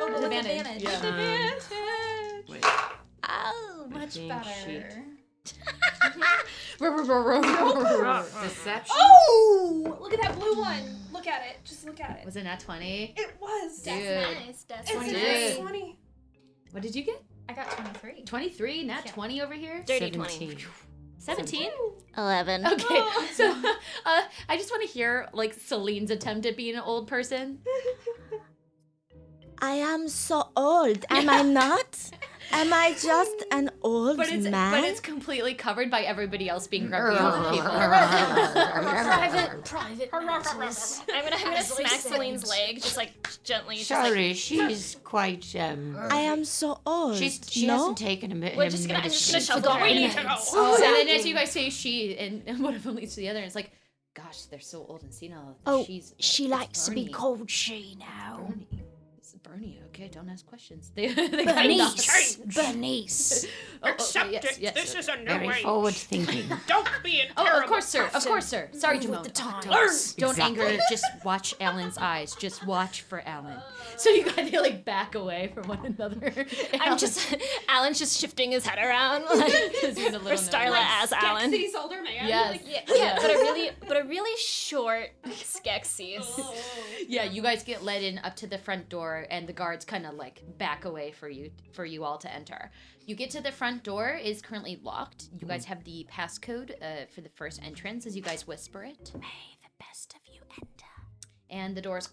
Oh, with advantage. Oh, much Dang better. Deception. Oh! Look at that blue one. Look at it. Just look at it. Was it nat 20? It was. Dude. Nice. That's It's Dude. a 20. What did you get? I got 23. 23? Nat 20 over here? dirty 17. 20. 17? 11. Okay, so I just want to hear like Celine's attempt at being an old person. I am so old. Am I not? Am I just an old But man? it's completely covered by everybody else being grumpy old people. Private matters. I'm gonna smack Celine's leg, just like gently. Just, Sorry, she's quite. I am so old. She no? hasn't taken a minute. I'm just gonna shuffle her. We need to go. And then as you guys say she, and one of them leads to the other, and it's like, gosh, they're so old and senile. Oh, She's, she it's likes to be Bernie. called she now. Bernie. It's Bernie, okay? Don't ask questions. They kind of Bernice. This is a new Very way. forward thinking. Don't be a Oh, terrible of course, sir. Of person. course, sir. Sorry, Move Jamon. with the times. Don't Exactly. anger. Just watch Alan's eyes. Just watch for Alan. So you guys they like back away from one another. Alan's just shifting his head around, like, He's a for little Starla as Alan. Skeksis older man. Yes. Like, Yeah, but a really short Skeksis. Yeah, you guys get led in up to the front door, and the guards kind of like back away for you all to enter. You get to the front door, is currently locked. You guys have the passcode for the first entrance as you guys whisper it. May the best of you enter. And the doors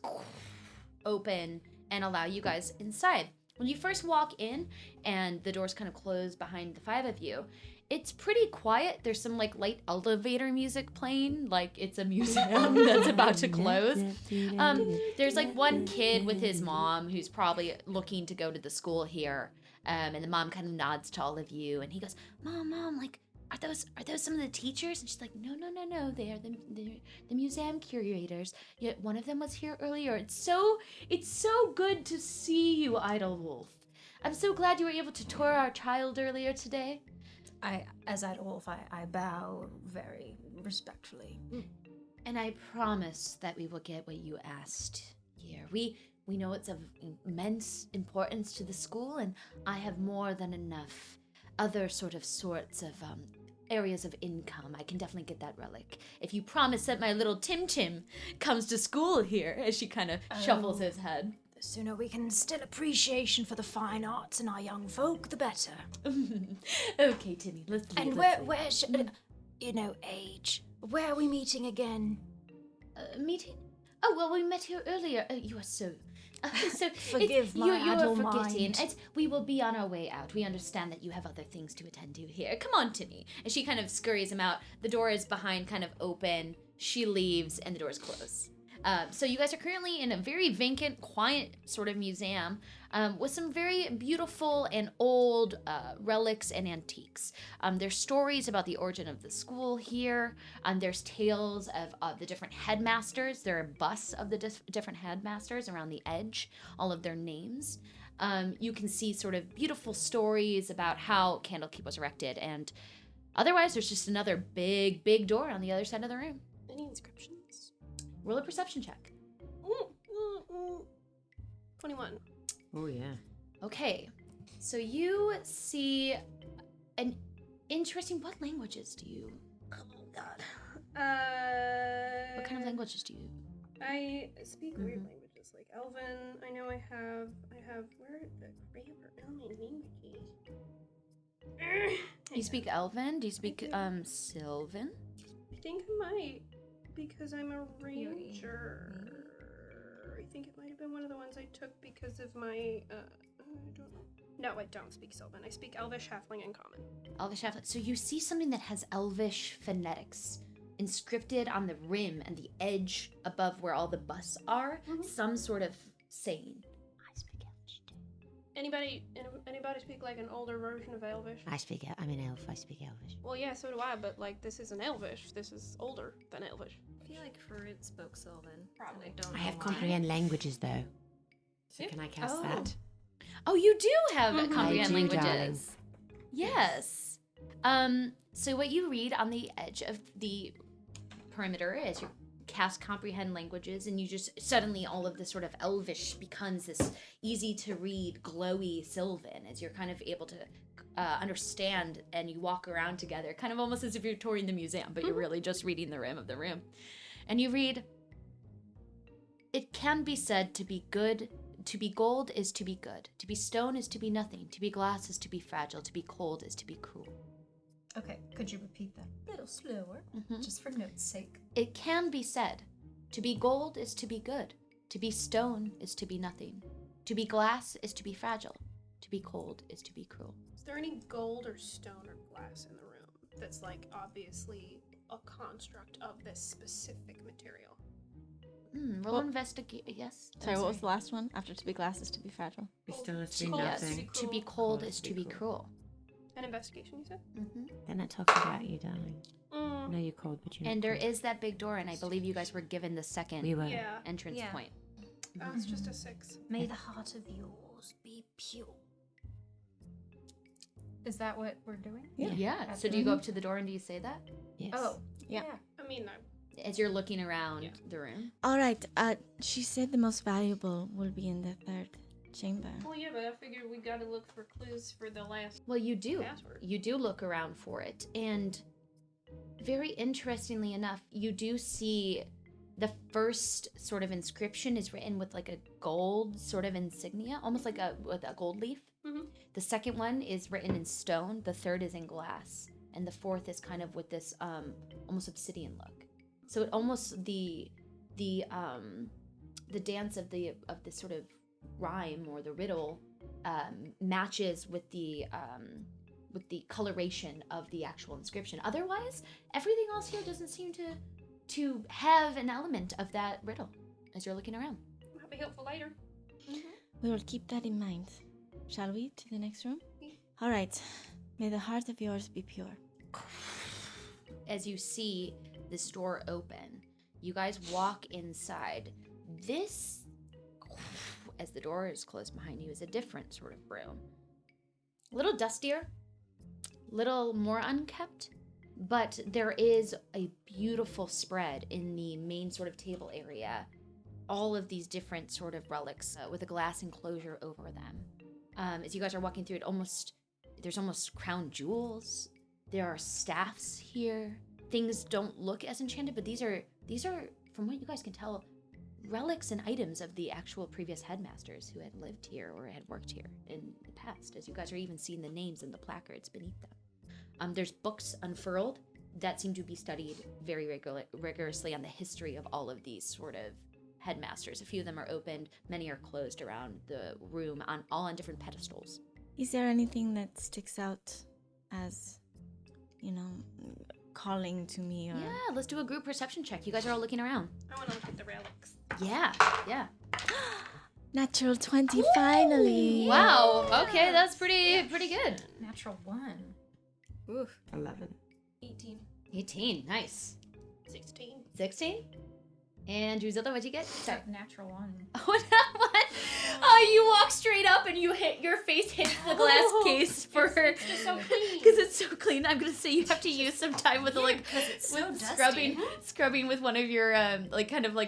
open and allow you guys inside. When you first walk in and the doors kind of close behind the 5 of you, it's pretty quiet. There's some like light elevator music playing, like it's a museum that's about to close. There's like one kid with his mom who's probably looking to go to the school here, and the mom kind of nods to all of you, and he goes, "Mom, like, are those some of the teachers?" And she's like, "No, they're the museum curators. Yet one of them was here earlier. It's so good to see you, Idlewolf. I'm so glad you were able to tour our child earlier today." As Idlewolf, I bow very respectfully. And I promise that we will get what you asked here. We know it's of immense importance to the school, and I have more than enough other sorts of areas of income. I can definitely get that relic. If you promise that my little Tim comes to school here, as she kind of shuffles his head. The sooner we can instill appreciation for the fine arts in our young folk, the better. Okay, Timmy, let's leave. And where should, age? Where are we meeting again? Meeting? Oh, well, we met here earlier. You are so... Forgive my idle mind. We will be on our way out. We understand that you have other things to attend to here. Come on, Timmy. And she kind of scurries him out. The door is behind, kind of open. She leaves, and the doors close. So you guys are currently in a very vacant, quiet sort of museum with some very beautiful and old relics and antiques. There's stories about the origin of the school here. There's tales of the different headmasters. There are busts of the different headmasters around the edge, all of their names. You can see sort of beautiful stories about how Candlekeep was erected. And otherwise, there's just another big, big door on the other side of the room. Any inscriptions? Roll a perception check. 21. Oh yeah. Okay, so you see an interesting. What languages do you? Oh God. What kind of languages do you? I speak weird languages like Elven. I know I have. Where the grammar? Oh, my languages. You speak Elven? Do you speak Sylvan? I think I might, because I'm a ranger. I think it might have been one of the ones I took because of my. I don't know. No, I don't speak Sylvan. I speak Elvish, Halfling, and Common. Elvish Halfling. So you see something that has Elvish phonetics inscripted on the rim and the edge above where all the busts are. Some sort of saying. I speak Elvish too. Anybody speak like an older version of Elvish? I'm an elf. I speak Elvish. Well, yeah, so do I. But like, this isn't Elvish. This is older than Elvish. I feel like Farid spoke Sylvan. Probably. And I don't I know have why. comprehend languages though. So can I cast that? Oh, you do have Mhm. comprehend I do, languages. darling. Yes. So what you read on the edge of the perimeter as you cast comprehend languages, and you just suddenly all of this sort of elvish becomes this easy to read, glowy Sylvan as you're kind of able to understand, and you walk around together, kind of almost as if you're touring the museum, but you're really just reading the rim of the room. And you read, "It can be said to be good. To be gold is to be good. To be stone is to be nothing. To be glass is to be fragile. To be cold is to be cruel." Okay, could you repeat that a little slower, Mhm. just for note's sake? "It can be said, to be gold is to be good. To be stone is to be nothing. To be glass is to be fragile. To be cold is to be cruel." Is there any gold or stone or glass in the room that's like obviously a construct of this specific material? Roll Well- investigate. Yes. I'm Sorry, what was the last one? After to be glass is to be fragile. We still have to be Cold is nothing. To be cruel. cold is to be cruel. An investigation, you said? Mm-hmm. They're not talking about you, darling. I know you're cold, but you're not And there cold. is that big door, and I believe you guys were given the second We were. Yeah, entrance Yeah. point. that's just a 6. May the heart of yours be pure. Is that what we're doing? Yeah. So do you go up to the door and do you say that Yes. Oh, Yeah. I mean, as you're looking around Yeah. the room? All right. She said the most valuable will be in the third chamber. well, yeah, but I figured we gotta look for clues for the last Well, you do. password. You do look around for it, and very interestingly enough, you do see the first sort of inscription is written with like a gold sort of insignia, almost like with a gold leaf. Mhm. The second one is written in stone. The third is in glass, and the fourth is kind of with this almost obsidian look. So it almost the dance of the sort of rhyme or the riddle matches with the coloration of the actual inscription. Otherwise, everything else here doesn't seem to have an element of that riddle as you're looking around. Might be helpful later. We will keep that in mind. Shall we to the next room? All right. May the heart of yours be pure. As you see this door open, you guys walk inside. This, as the door is closed behind you, is a different sort of room. A little dustier, little more unkept, but there is a beautiful spread in the main sort of table area. All of these different sort of relics with a glass enclosure over them. As you guys are walking through it, there's almost crown jewels. There are staffs here. Things don't look as enchanted, but these are, from what you guys can tell, relics and items of the actual previous headmasters who had lived here or had worked here in the past, as you guys are even seeing the names and the placards beneath them. There's books unfurled that seem to be studied very rigorously on the history of all of these sort of headmasters. A few of them are opened, many are closed around the room, all on different pedestals. Is there anything that sticks out as, calling to me? Or... Yeah, let's do a group perception check. You guys are all looking around. I want to look at the relics. Yeah. Natural 20, finally. Wow. Okay, that's pretty good. natural 1. Oof. 11. 18. 18. Nice. 16. 16. And Druzilda, what'd you get? Sorry. Natural 1. Oh, that one. Oh, you walk straight up and your face hits the glass case for her. It's just so clean. Because it's so clean. I'm gonna say you have to use some time with it's so with dusty. scrubbing with one of your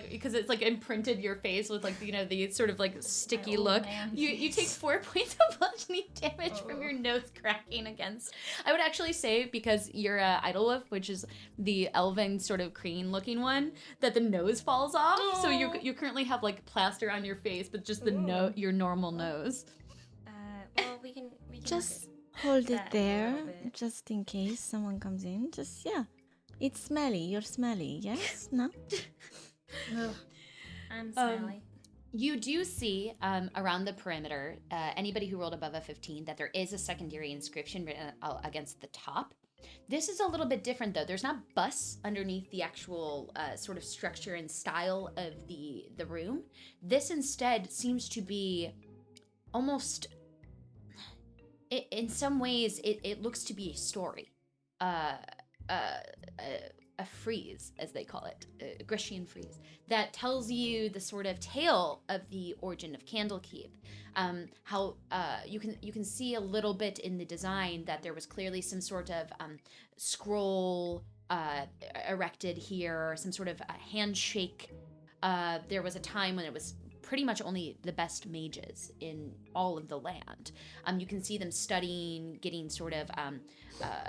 because it's like imprinted your face with the sort of like sticky old look. man You take 4 points of bludgeoning damage from your nose cracking against. I would actually say, because you're Idlewolf, which is the elven sort of crane looking one, that the nose falls off. So you currently have like plaster on your face, but just the your normal nose. Well, we can Just look hold it that a there, little bit. just in case someone comes in. Just, yeah. It's smelly. You're smelly, yes? No? Ugh. I'm smelly. You do see around the perimeter, anybody who rolled above a 15, that there is a secondary inscription written against the top. This is a little bit different, though. There's not busts underneath the actual sort of structure and style of the room. This instead seems to be almost, in some ways, it looks to be a story. A a frieze, as they call it, a Grecian frieze, that tells you the sort of tale of the origin of Candlekeep. How you can see a little bit in the design that there was clearly some sort of scroll erected here, some sort of handshake. There was a time when it was pretty much only the best mages in all of the land. You can see them studying, getting sort of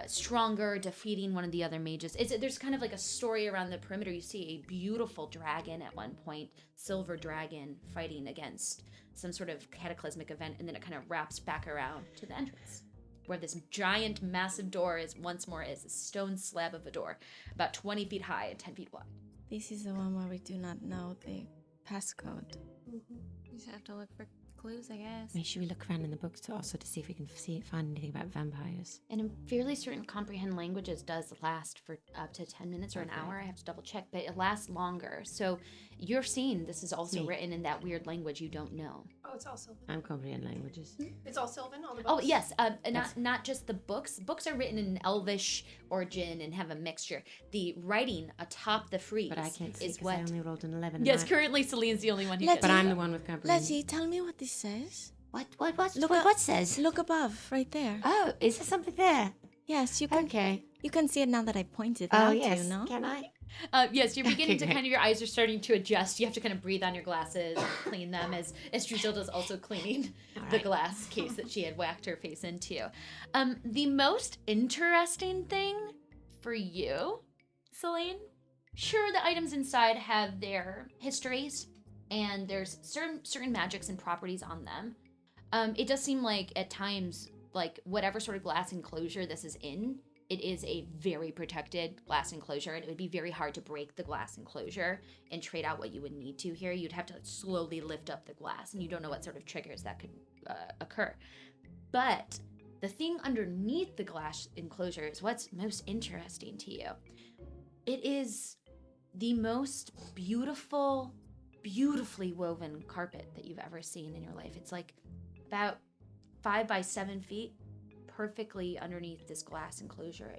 stronger, defeating one of the other mages. There's kind of like a story around the perimeter. You see a beautiful dragon at one point, silver dragon, fighting against some sort of cataclysmic event, and then it kind of wraps back around to the entrance, where this giant, massive door is once more is a stone slab of a door, about 20 feet high and 10 feet wide. This is the one where we do not know the passcode. You just have to look for clues, I guess. I mean, should we look around in the books also to see if we can find anything about vampires? And in fairly certain comprehend languages does last for up to 10 minutes or an hour. I have to double check, but it lasts longer. So you're seeing this is also written in that weird language you don't know. Oh, it's all Sylvan. I'm comprehend languages. It's all Sylvan, all the Oh books? yes, not just the books. Books are written in Elvish origin and have a mixture. The writing atop the frieze But I can't see is because I what. only rolled an 11. Yes, currently Celine's the only one who Let's gets But it. I'm the one with comprehend. Letty, tell me what this says. What Look what says? Look above, right there. Oh, is there something there? Yes, you can. Okay. You can see it now that I pointed Oh, out yes. to you, no? Can I? Yes, you're beginning to Okay, kind of, your eyes are starting to adjust. You have to kind of breathe on your glasses and clean them as Druzilda's also cleaning the glass case that she had whacked her face into. The most interesting thing for you, Celine, sure, the items inside have their histories and there's certain magics and properties on them. It does seem like at times, like whatever sort of glass enclosure this is in, it is a very protected glass enclosure, and it would be very hard to break the glass enclosure and trade out what you would need to here. You'd have to slowly lift up the glass, and you don't know what sort of triggers that could occur. But the thing underneath the glass enclosure is what's most interesting to you. It is the most beautiful, beautifully woven carpet that you've ever seen in your life. It's like about 5 by 7 feet, perfectly underneath this glass enclosure.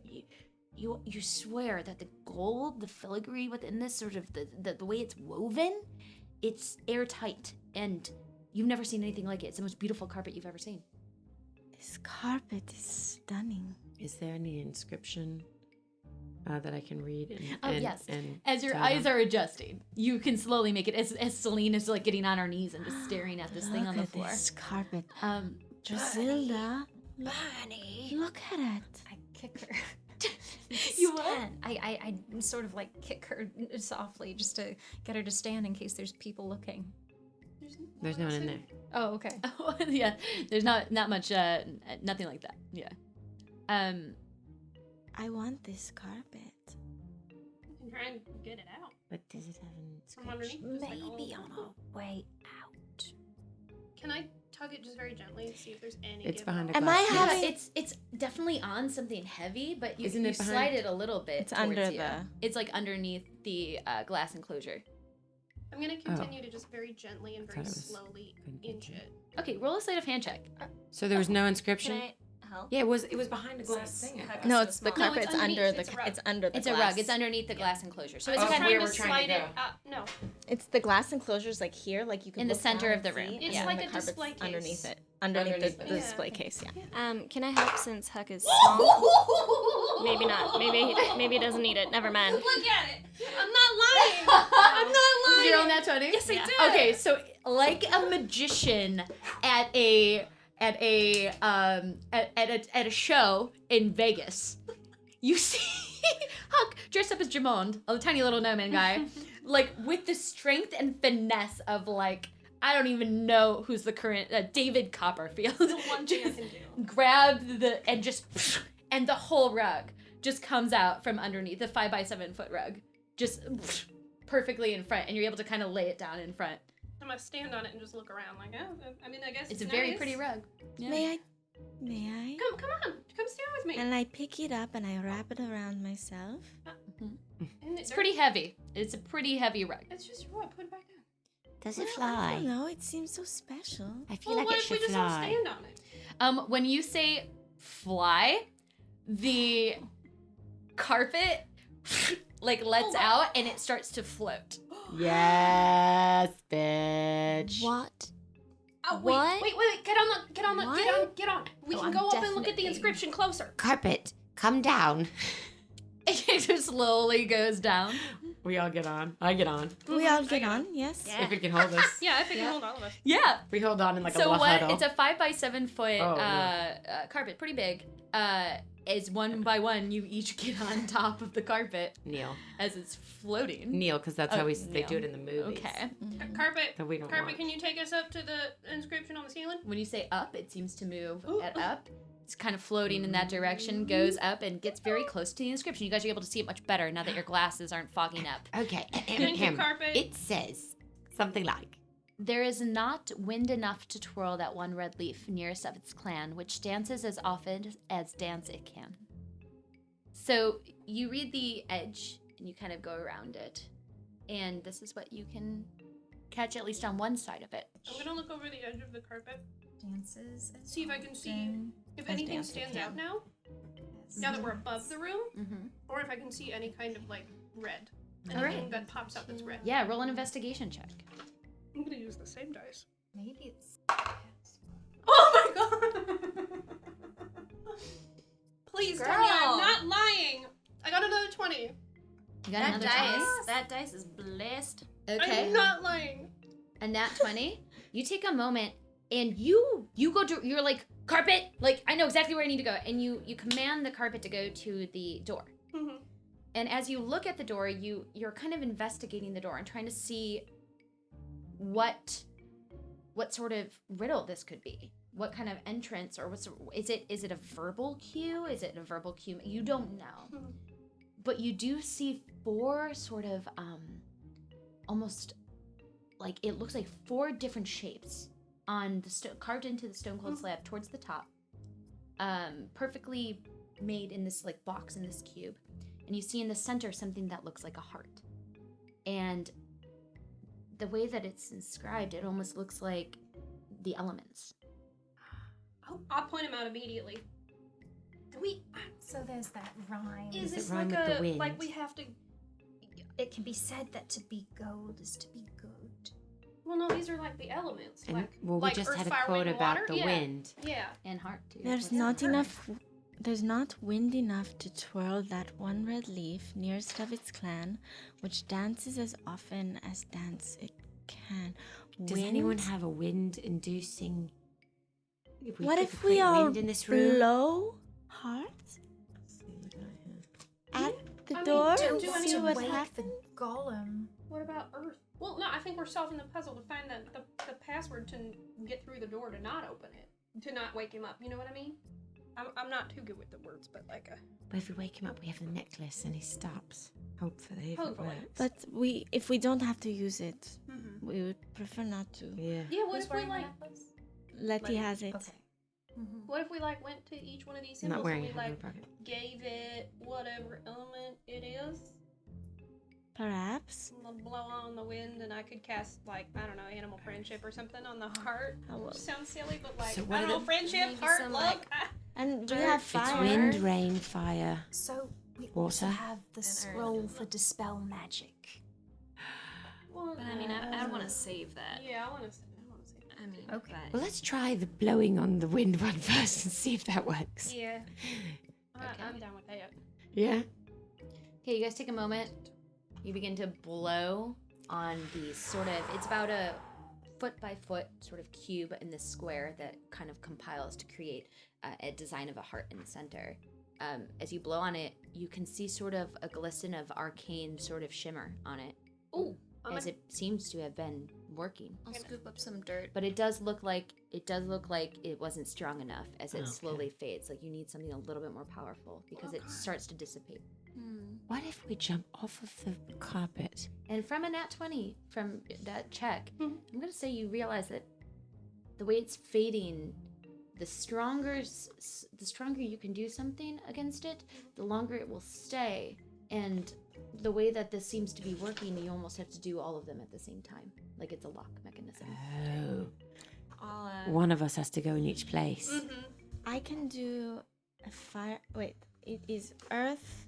You swear that the gold, the filigree within this, sort of the way it's woven, it's airtight, and you've never seen anything like it. It's the most beautiful carpet you've ever seen. This carpet is stunning. Is there any inscription that I can read? Yes. And As your tell eyes them? are adjusting, you can slowly make it as Celine is like getting on her knees and just staring at this thing on the Look floor. at this carpet. Bunny. Druzilda, look at it. I kick her. You what? Stand. I sort of like kick her softly just to get her to stand in case there's people looking. There's no one in there. Oh, okay. Yeah, there's not much, nothing like that. Yeah. I want this carpet. You can try and get it out But does it have an from inscription? underneath. Just like Maybe all- on our way out. Can I tug it just very gently and see if there's any It's give behind out? a Am glass I case. having- It's definitely on something heavy, but you, Isn't you it behind- slide it a little bit. It's towards under you. the- It's like underneath the glass enclosure. I'm gonna continue to just very gently and very thought it was slowly couldn't inch get it. Okay, roll a sleight of hand check. So there was no Can inscription? I help? Yeah, it was behind a glass thing. I thought. No, so it's the small. No, carpet's it's under underneath. the. It's a rug. It's under the. It's glass. a rug. It's underneath the glass enclosure. So I it's was kind trying of to trying to slide it go. up. No, It's the glass enclosures like here, like you can In the look center down of the and room. see, It's and like the a carpet's display case. underneath it, underneath Underneath the it. display Yeah. case. Yeah. Can I help since Huck is small? Maybe not. Maybe he doesn't need it. Never mind. look at it. I'm not lying. I'm not lying. Zero nat 20? Yes, I did. Okay, so like a magician at a show in Vegas, you see Huck dressed up as Jamond, a tiny little gnome guy, like with the strength and finesse of like, I don't even know who's the current David Copperfield. The one thing I can do. Grab and the whole rug just comes out from underneath the 5 by 7 foot rug, just perfectly in front, and you're able to kind of lay it down in front. I'm gonna stand on it and just look around. Like, oh, I mean, I guess It's a very nice. pretty rug. Yeah. May I? Come on, come stand with me. And I pick it up and I wrap it around myself. And It's pretty heavy. It's a pretty heavy rug. It's just a rug. Put it back down. Does it Well, I don't fly? know. It seems so special. I feel Well, like what it if we should just all fly. stand on it? When you say fly, the carpet like lets out and it starts to float. Yes, bitch. What? Oh, What? wait, get on. We can go up and look at the inscription closer. Carpet, come down. It just slowly goes down. We all get on. I get on. We all get on, yes? Yeah. If it can hold us. Yeah, I think hold all of us. Yeah. We hold on in like a So love what? huddle. It's a 5 by 7 foot Oh, yeah. carpet, pretty big. Is one by one, you each get on top of the carpet Kneel. as it's floating. Kneel, because that's Oh, how they do kneel. it in the movies. Okay. Carpet, That we don't Carpet, want. can you take us up to the inscription on the ceiling? When you say up, it seems to move at up. It's kind of floating in that direction, goes up and gets very close to the inscription. You guys are able to see it much better now that your glasses aren't fogging up. Okay. Thank you, Carpet. It says something like, There is not wind enough to twirl that one red leaf nearest of its clan, which dances as often as dance it can. So you read the edge and you kind of go around it. And this is what you can catch at least on one side of it. I'm gonna look over the edge of the carpet, Dances. see if I can see if anything stands out now. Now that we're above the room, Mm-hmm. or if I can see any kind of like red. All Anything right. that pops out that's red. Yeah, roll an investigation check. I'm gonna use the same dice. Maybe it's. Oh my god! Please tell me I'm Girl. not lying. I got another 20. You got That another dice. 20? That dice is blessed. Okay. I'm not lying. A nat 20. You take a moment and you go to, you're like, carpet, like I know exactly where I need to go. And you command the carpet to go to the door. Mhm. And as you look at the door, you're kind of investigating the door and trying to see what sort of riddle this could be. What kind of entrance, or is it a verbal cue? Is it a verbal cue? You don't know. Mhm. But you do see 4 sort of almost like it looks like 4 different shapes on the carved into the stone cold slab towards the top. Perfectly made in this like box in this cube. And you see in the center something that looks like a heart. And the way that it's inscribed, it almost looks like the elements. I'll point him out immediately. Do we? So there's that rhyme. Is it this rhyme like with the a like wind? we have to? It can be said that to be gold is to be good. Well, no, these are like the elements. and like well, we like just earth, had a fire, quote wind, and about water? the Yeah. wind. Yeah. And heart too. There's What's not that? enough. There's not wind enough to twirl that one red leaf nearest of its clan, which dances as often as dance it can. Does anyone have a wind-inducing? What could if we create all wind in this room? blow hearts at the I mean, door don't and do see any what Wake happens? the golem. What about earth? Well, no, I think we're solving the puzzle to find the password to get through the door to not open it, to not wake him up. You know what I mean? I'm not too good with the words, but like a. But if we wake him up, we have the necklace, and he stops. Hopefully, if it Hopefully. works. But if we don't have to use it, Mm-hmm. we would prefer not to. Yeah. Yeah. What if we like? Letty has it. Okay. What if we like went to each one of these I'm not symbols wearing and it. we I have like no pocket. gave it whatever element it is? Perhaps. And blow on the wind, and I could cast like I don't know, animal friendship or something on the heart. Sounds silly, but like So I what don't are know, the- friendship, maybe heart, some, love. like, And do we have It's fire? wind, rain, fire. So we also Water. have the earth. scroll for dispel magic. Well, But I mean, I want to save that. yeah, I want to. I mean, Okay. but- Well, let's try the blowing on the wind one first and see if that works. Yeah. Okay. I'm down with that. Yeah. Okay, you guys take a moment. You begin to blow on the sort of, it's about a foot by foot sort of cube in this square that kind of compiles to create a design of a heart in the center. As you blow on it, you can see sort of a glisten of arcane sort of shimmer on it, Ooh, as it seems to have been working. I'll scoop up some dirt. But it does look like it wasn't strong enough as it slowly fades. Like you need something a little bit more powerful because it starts to dissipate. What if we jump off of the carpet? And from a nat 20, from that check, I'm going to say you realize that the way it's fading, the stronger you can do something against it, the longer it will stay. And the way that this seems to be working, you almost have to do all of them at the same time. Like it's a lock mechanism. Oh. I'll, One of us has to go in each place. I can do a fire. Wait, it is earth,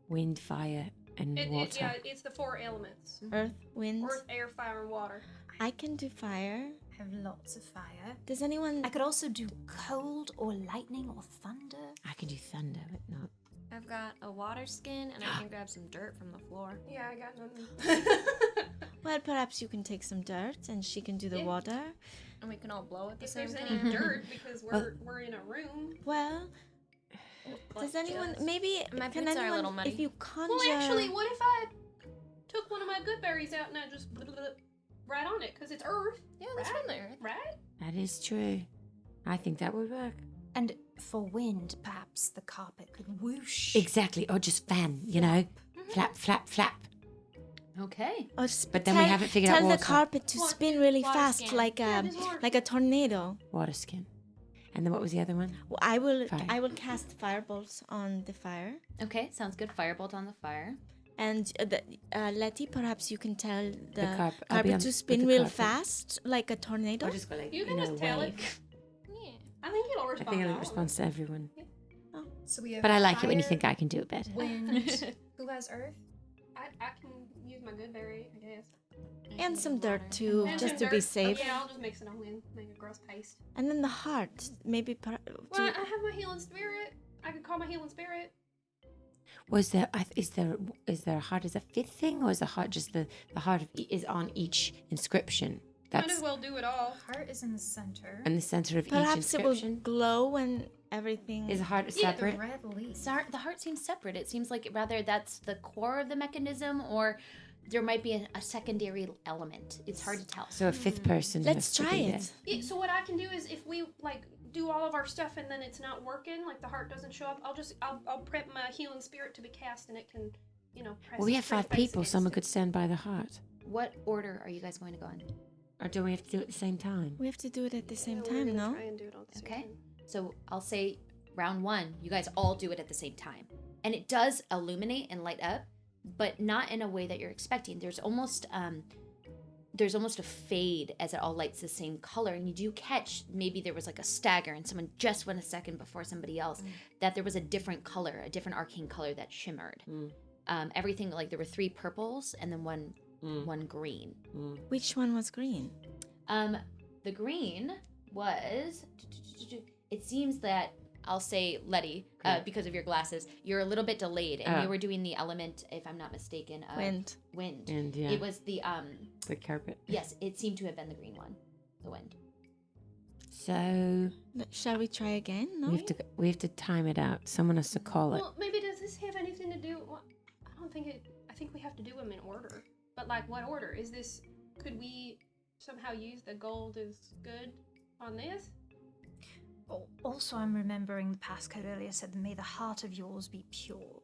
Wind, fire, and water. It's the 4 elements: Earth, wind. earth, air, fire, and water. I can do fire. I have lots of fire. Does anyone? I could also do cold or lightning or thunder. I can do thunder, but not. I've got a water skin, and I can grab some dirt from the floor. Yeah, I got nothing. Well, perhaps you can take some dirt, and she can do the Yeah. water. And we can all blow at the If same there's time. any dirt, because we're in a room. Well, does anyone maybe My can boots are a anyone little muddy. if you conjure? Well, actually, what if I took one of my good berries out and I just right on it? Because it's earth. Yeah, that's right? from the earth. Right? That is true. I think that would work. And for wind, perhaps the carpet could whoosh. Exactly. Or just fan, you know? Flap, flap, flap. Okay. Or just But then we haven't figured out tell water. the carpet to What? spin really Water fast, skin. like a tornado. Water skin. And then what was the other one? Well, I will Fire. cast firebolts on the fire, Okay, sounds good. Firebolt on the fire. and Letty, perhaps you can tell the carpet. I'll be carpet on- to with spin the real carpet. fast, like a tornado. Or just go like, You can just tell it. Yeah. I think it'll I respond. think to it all responds to everyone. So we have But I like it when you fire, think I can do it better. wind. Who has earth? I can use my good berry, I guess. And some dirt too, And just some to be dirt. safe. Yeah, I'll just mix it all in, make a gross paste. And then the heart, maybe. Well, I have my healing spirit. I could call my healing spirit. Was there? Is there a heart as a fifth thing, or is the heart just the heart of is on each inscription? Might That's as well do it all. Heart is in the center. in the center of each Perhaps it will inscription. glow when everything. Is the heart Yeah, The separate? red leaf. The heart seems separate. It seems like rather that's the core of the mechanism, or there might be a secondary element. It's hard to tell. So a fifth person. Let's has to try be it. Yeah, so what I can do is if we like do all of our stuff and then it's not working, like the heart doesn't show up, I'll prep my healing spirit to be cast and it can, press. Well, we have press 5 base people. against Someone it. could stand by the heart. What order are you guys going to go in? Or do we have to do it at the same time? We have to do it at the same Yeah, we're time, gonna no? try and do it all at the same Okay. time. So I'll say round 1, you guys all do it at the same time. And it does illuminate and light up, but not in a way that you're expecting. There's almost a fade as it all lights the same color. And you do catch maybe there was like a stagger and someone just went a second before somebody else, that there was a different color, a different arcane color that shimmered. Everything, like there were 3 purples and then one green. Which one was green? The green was. It seems that I'll say Letty, because of your glasses, you're a little bit delayed, and you were doing the element, if I'm not mistaken, of Wind. Wind. And yeah, It was the the carpet. Yes, it seemed to have been the green one, the wind. So Shall we try again? No. we have to time it out. Someone has to call it. Well, maybe does this have anything to do? Well, I don't think it. I think we have to do them in order. But like, what order is this? Could we somehow use the gold is good on this? Also, I'm remembering the passcode earlier said, "May the heart of yours be pure,"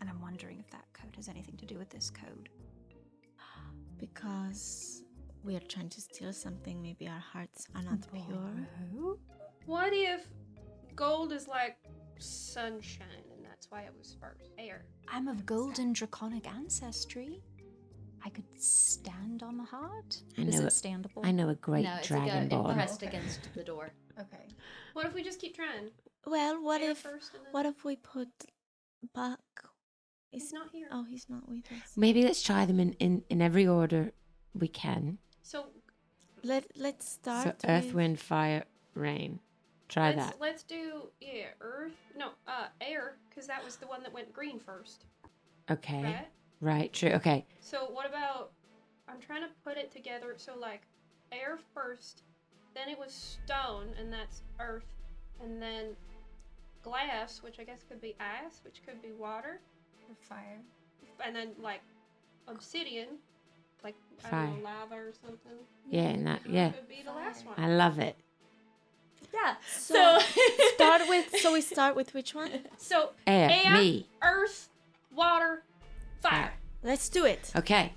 and I'm wondering if that code has anything to do with this code. Because we are trying to steal something. Maybe our hearts are not pure. What if gold is like sunshine, and that's why it was first air? I'm of golden draconic ancestry. I could stand on the heart. I Is know it it. standable? I know a great No, it's like dragonborn. pressed against the door. Okay. What if we just keep trying? Well, what Air if first and then- what if we put Buck? He's not here. Oh, he's not with us. Maybe let's try them in every order we can. So Let's start. So earth, with- wind, fire, rain. Try that. let's do earth. No, air, because that was the one that went green first, Okay. right? Right. True. Okay. So what about? I'm trying to put it together. So like, air first, then it was stone, and that's earth, and then glass, which I guess could be ice, which could be water, Or fire. and then like obsidian, like I Fire. don't know, lava or something. Yeah. And that. Yeah. Could be the last one. I love it. Yeah. So start with. So we start with which one? So Air. Air. Me. earth, water, fire. Let's do it. Okay.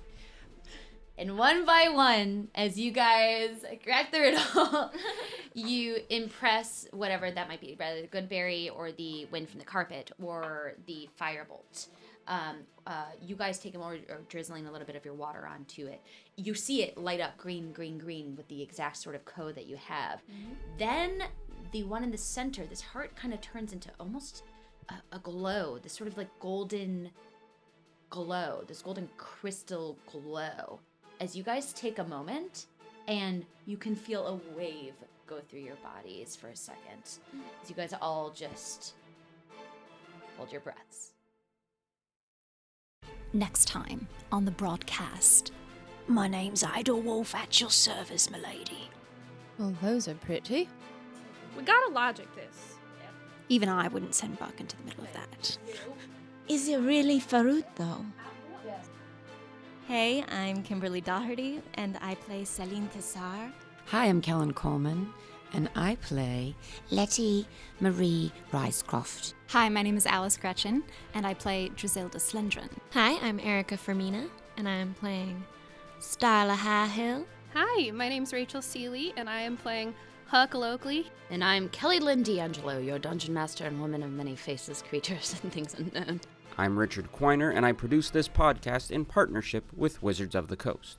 And one by one, as you guys crack the riddle, you impress whatever that might be, whether the good berry or the wind from the carpet or the firebolt. You guys take a more or drizzling a little bit of your water onto it. You see it light up green, green, green with the exact sort of code that you have. Then the one in the center, this heart kind of turns into almost a glow, this sort of like golden glow, this golden crystal glow, as you guys take a moment and you can feel a wave go through your bodies for a second. As you guys all just hold your breaths. Next time on the broadcast. My name's Idlewolf at your service, milady. Well, those are pretty. We gotta logic this. Even I wouldn't send Buck into the middle of that. Is it really Farut, though? Hey, I'm Kimberly Daugherty, and I play Celine Tessar. Hi, I'm Kellen Coleman, and I play Letty Marie Ricecroft. Hi, my name is Alice Greczyn, and I play Druzilda Slinderon. Hi, I'm Erika Fermina, and I'm playing Starla Highhill. Hi, my name's Rachel Seeley, and I am playing Huck Oakley. And I'm Kelly Lynn D'Angelo, your dungeon master and woman of many faces, creatures, and things unknown. I'm Richard Quiner, and I produce this podcast in partnership with Wizards of the Coast.